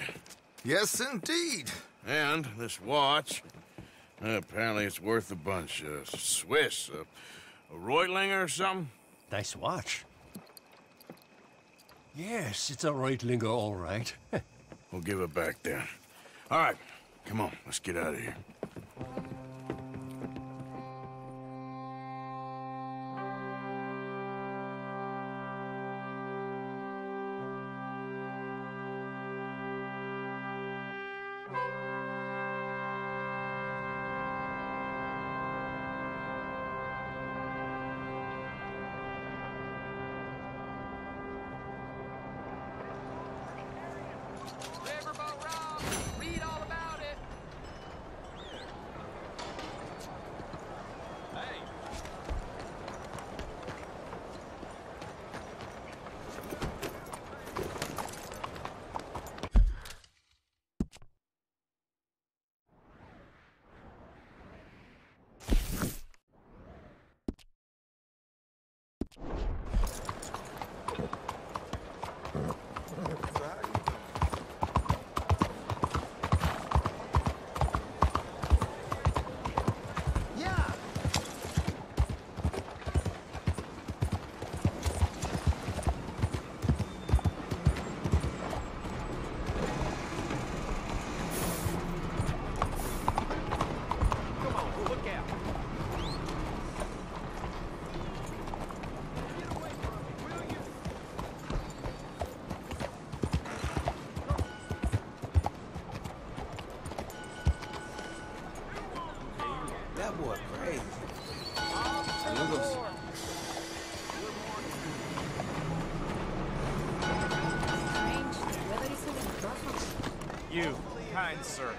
Yes, indeed. And this watch, apparently it's worth a bunch. Swiss, a Reutlinger or something? Nice watch. Yes, it's a Reutlinger, all right. We'll give it back then. All right, come on, let's get out of here. Read all about it. That boy crazy. You, kind sir,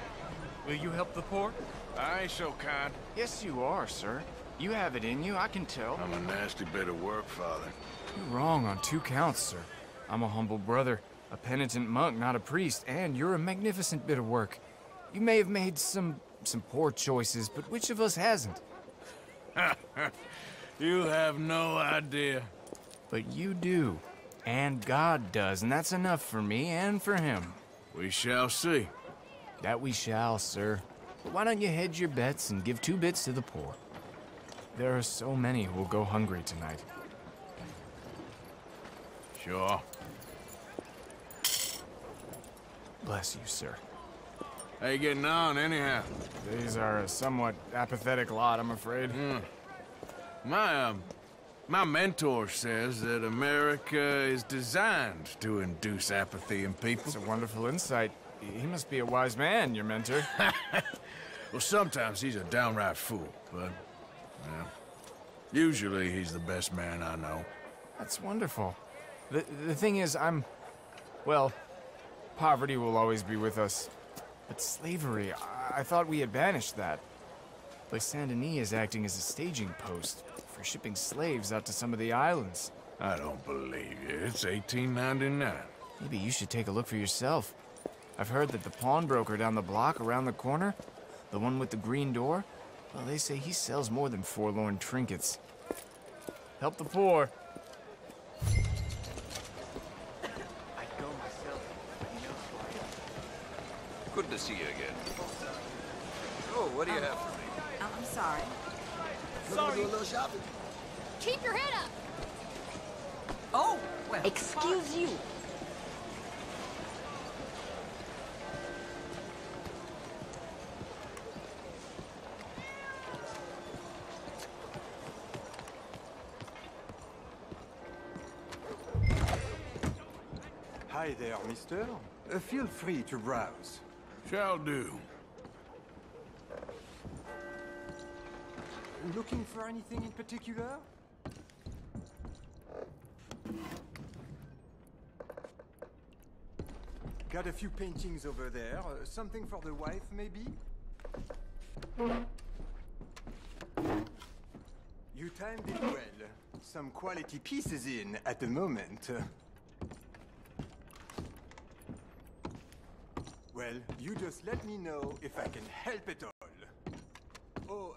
will you help the poor? I ain't so kind. Yes, you are, sir. You have it in you, I can tell. I'm a nasty bit of work, Father. You're wrong on 2 counts, sir. I'm a humble brother, a penitent monk, not a priest, and you're a magnificent bit of work. You may have made some poor choices, but which of us hasn't? You have no idea. But you do. And God does, and that's enough for me and for him. We shall see. That we shall, sir. But why don't you hedge your bets and give 2 bits to the poor? There are so many who will go hungry tonight. Sure. Bless you, sir. How you getting on, anyhow? These are a somewhat apathetic lot, I'm afraid. My mentor says that America is designed to induce apathy in people. It's a wonderful insight. He must be a wise man, your mentor. Well, sometimes he's a downright fool, but, well, usually he's the best man I know. That's wonderful. The thing is, well, poverty will always be with us. But slavery, I thought we had banished that. Like Saint Denis is acting as a staging post for shipping slaves out to some of the islands. I don't believe you. It's 1899. Maybe you should take a look for yourself. I've heard that the pawnbroker down the block around the corner, the one with the green door, well, they say he sells more than forlorn trinkets. Help the poor. Good to see you again. Oh, what do you have for me? I'm sorry. Sorry. Do a little shopping. Keep your head up! Oh, well. Excuse you. Hi there, mister. Feel free to browse. Shall do. Looking for anything in particular? Got a few paintings over there. Something for the wife, maybe? You timed it well. Some quality pieces in at the moment. Well, you just let me know if I can help at all. Oh,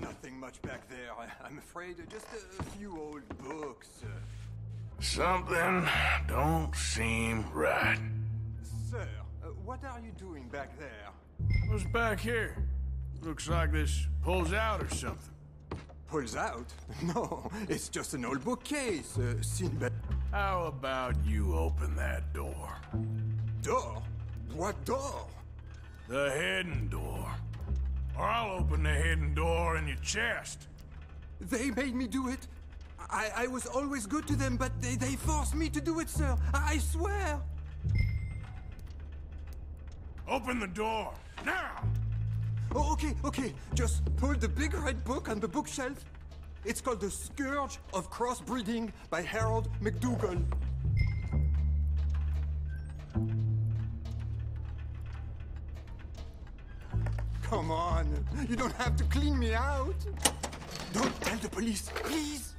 nothing much back there. I'm afraid just a few old books. Something don't seem right. Sir, what are you doing back there? What's back here? Looks like this pulls out or something. Pulls out? No, it's just an old bookcase. Seen better. How about you open that door? Door? What door? The hidden door. Or I'll open the hidden door in your chest. They made me do it. I was always good to them, but they forced me to do it, sir. I swear. Open the door, now! Oh, okay. Just pull the big red book on the bookshelf. It's called The Scourge of Crossbreeding by Harold McDougall. Come on, you don't have to clean me out. Don't tell the police, please.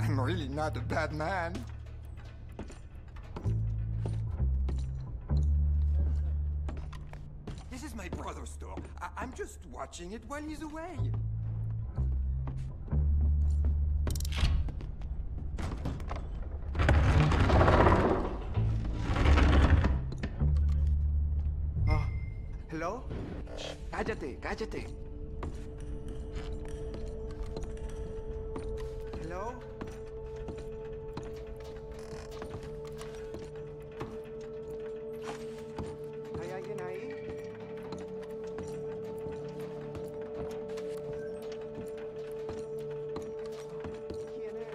I'm really not a bad man. This is my brother's store. I'm just watching it while he's away. Hello? Cállate. Hello? ¿Hay alguien ahí? ¿Quién es?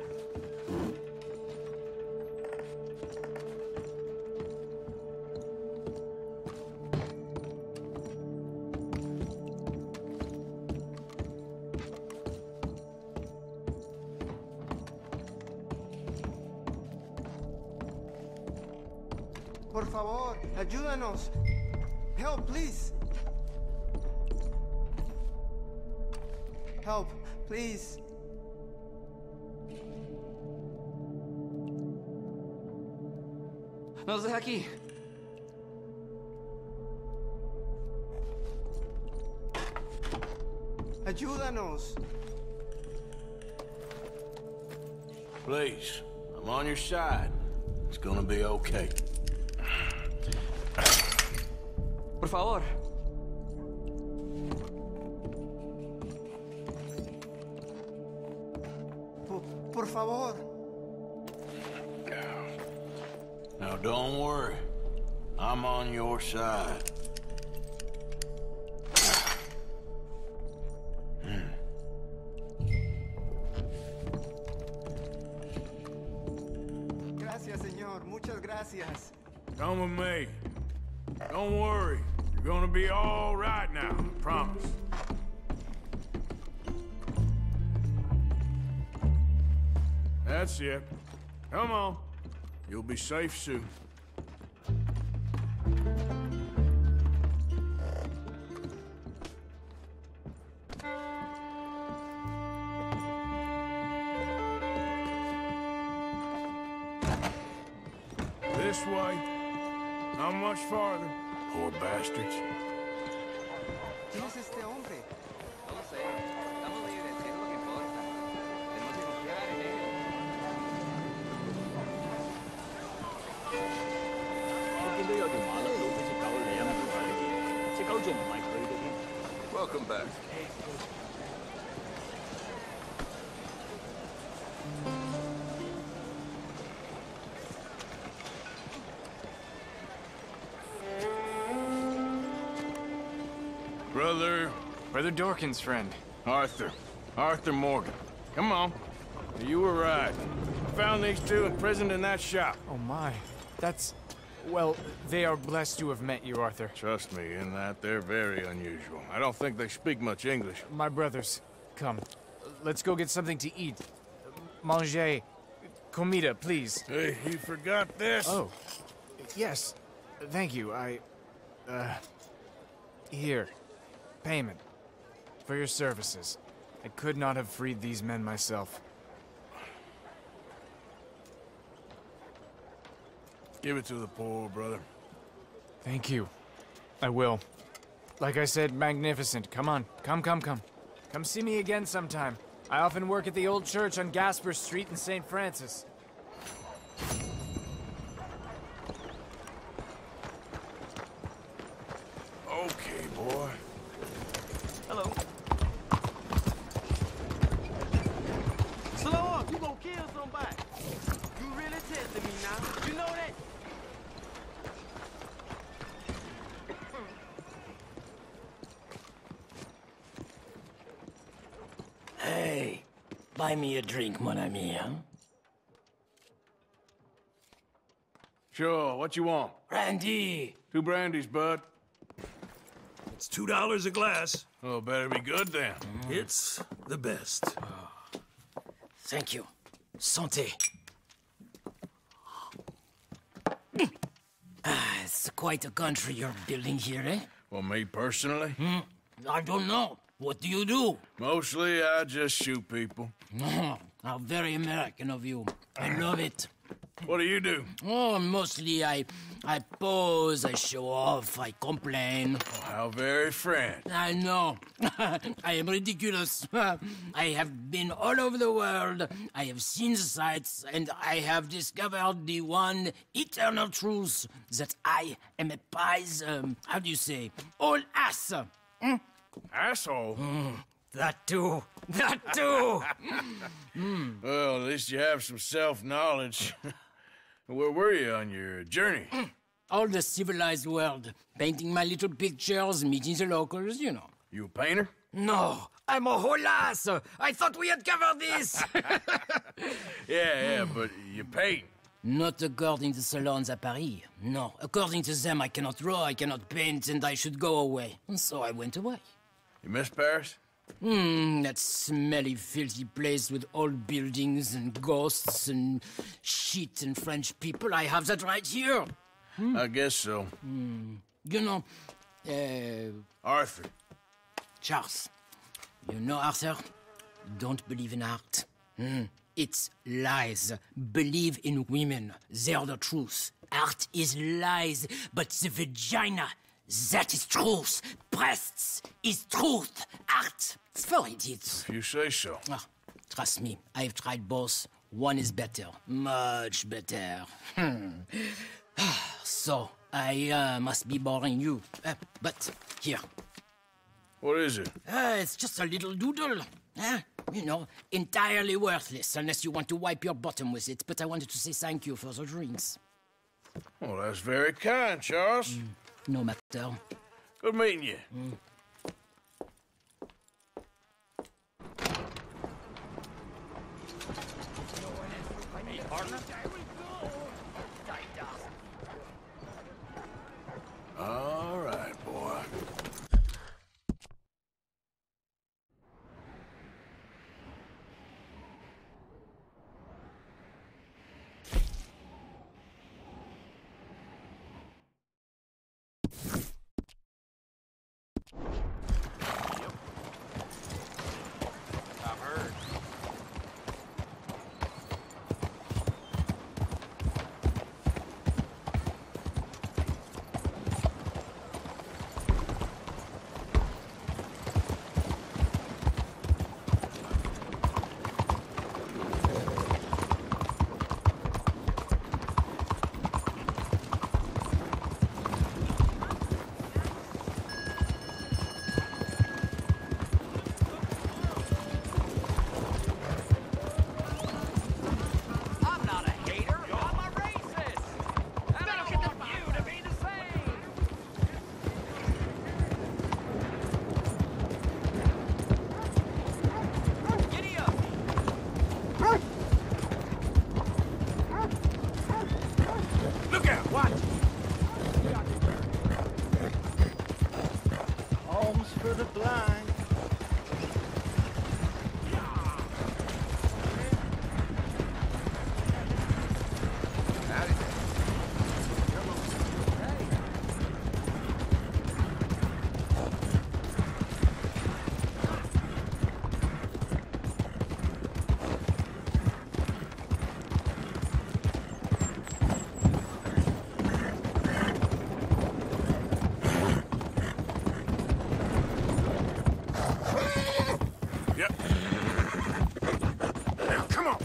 Por favor, ayúdanos. Help, please. Help, please. Nos deja aquí. Ayúdanos. Please, I'm on your side. It's gonna be okay. Por favor. Por favor. Now don't worry. I'm on your side. Gracias, señor. Muchas gracias. Come with me. Don't worry. You're gonna be all right now, I promise. That's it. Come on. You'll be safe soon. This way. Not much farther. Poor bastards. ¿Quién es este hombre? No sé. Estamos libres, eso es lo que importa. Tenemos que confiar en él. Welcome back. Brother Dorkin's friend. Arthur. Arthur Morgan. Come on. You were right. I found these two imprisoned in that shop. Oh my. That's... Well, they are blessed to have met you, Arthur. Trust me, in that they're very unusual. I don't think they speak much English. My brothers, come. Let's go get something to eat. Manger. Comida, please. Hey, you forgot this? Oh. Yes. Thank you. Here. Payment. For your services. I could not have freed these men myself. Give it to the poor, brother. Thank you. I will. Like I said, magnificent. Come on. Come. Come see me again sometime. I often work at the old church on Gasper Street in St. Francis. Okay, boy. Hello. Slow up! You gonna kill somebody! You really testing me now. You know that? Hey, buy me a drink, mon ami, huh? Sure, what you want? Brandy! 2 brandies, bud. It's $2 a glass. Oh, better be good then. It's the best. Thank you. Santé. It's quite a country you're building here, eh? Well, me personally? I don't know. What do you do? Mostly, I just shoot people. How very American of you. I love it. What do you do? Oh, mostly I pose, I show off, I complain. Oh, how very French. I know. I am ridiculous. I have been all over the world. I have seen the sights, and I have discovered the one eternal truth that I am a pies, how do you say, all ass. Asshole? That too. That too. Well, at least you have some self-knowledge. Where were you on your journey? All the civilized world. Painting my little pictures, meeting the locals, you know. You a painter? No, I'm a whole ass. I thought we had covered this. Yeah, but you paint. Not according to salons at Paris. No, according to them, I cannot draw, I cannot paint, and I should go away. And so I went away. You miss Paris? That smelly, filthy place with old buildings and ghosts and shit and French people. I have that right here. I guess so. You know, Arthur. Charles. You know, Arthur? Don't believe in art. It's lies. Believe in women. They're the truth. Art is lies, but the vagina, that is truth. Breasts is truth. Art, it's for idiots. If you say so. Trust me, I've tried both. One is better. Much better. So, I must be boring you, but here. What is it? It's just a little doodle. You know, entirely worthless unless you want to wipe your bottom with it, but I wanted to say thank you for the drinks. Well, that's very kind, Charles. No matter. Good meeting you. Hey, partner. All right, boy. I've heard. I'm not a hater. I'm a racist. And I want you to be the same. Giddy up. Look out! Watch. Homes for the blind. Yep. Now, come on.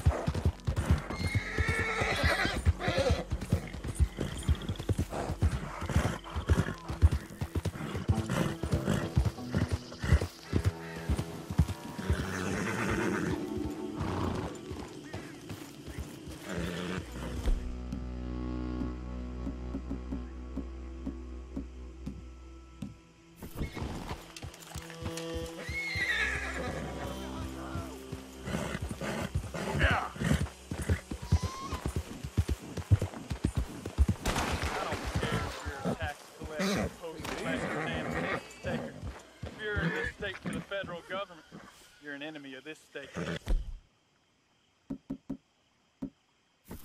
Yeah. I don't care if you're a tax collector, postmaster, damn tax taker. If you're in this state for the federal government, you're an enemy of this state.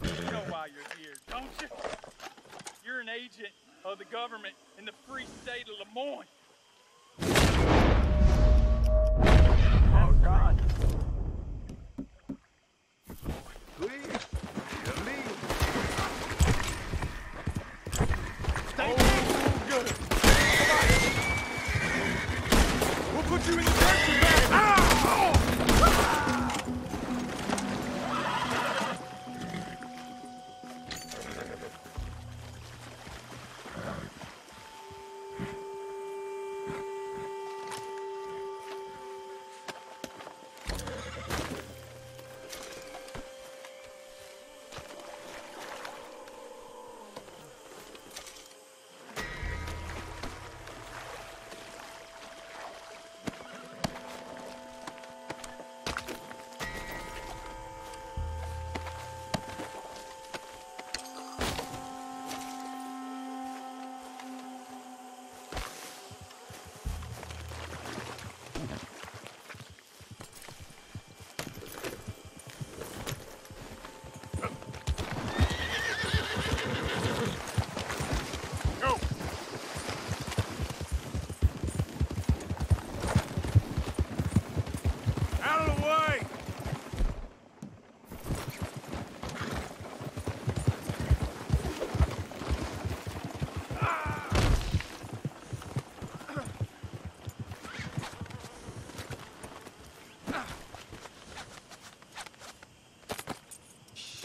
You know why you're here, don't you? You're an agent of the government in the free state of Lemoyne. Oh, God. Please, leave. Stay good. We'll put you in the dirt bag. Ow!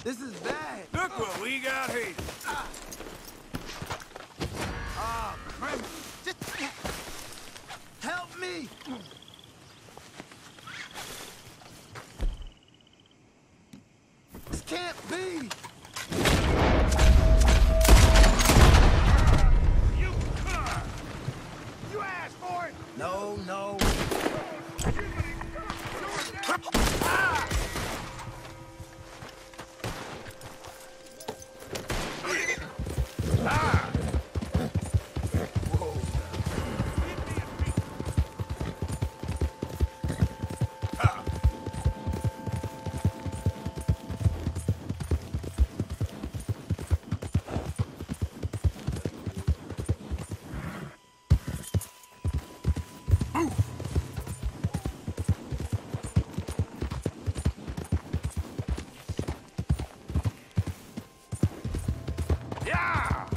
This is bad. Look what we got here. Yeah!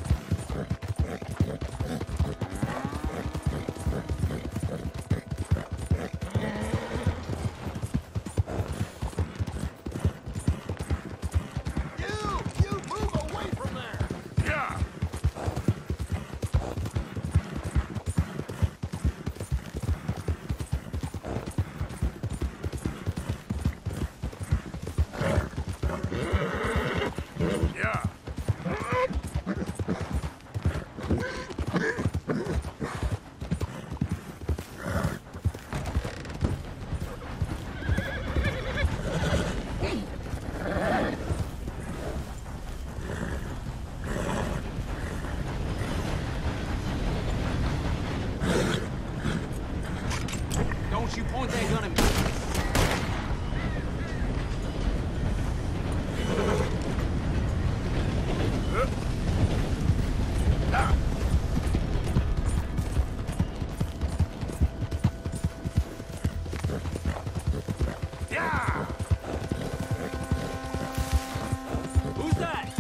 You move away from there! Yeah! Yeah! Don't you point that gun at me. Yeah! Who's that?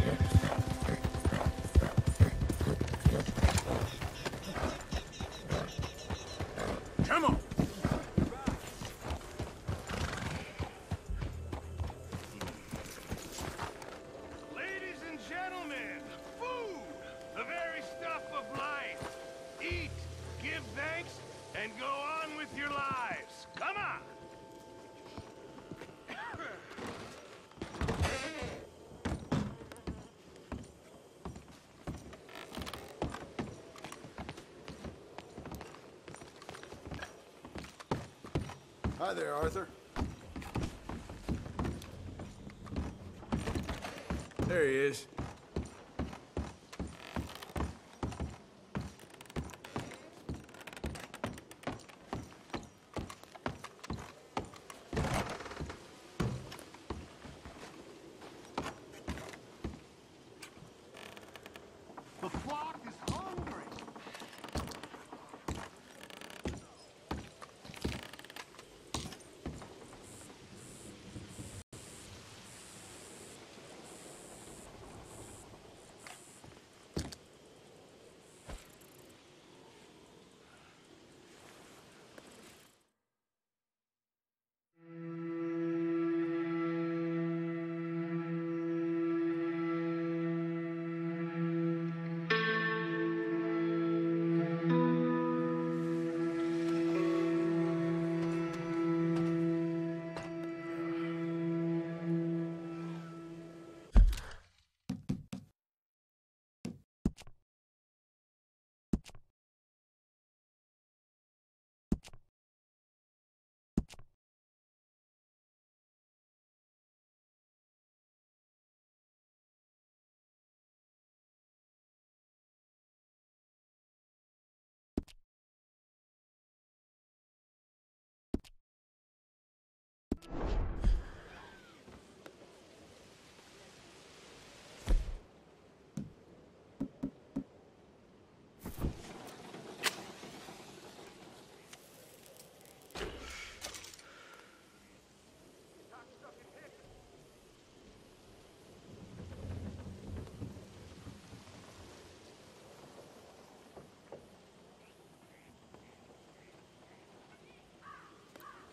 Come on! Ladies and gentlemen, food, the very stuff of life. Eat, give thanks, and go on with your lives. Come on! Hi there, Arthur. There he is.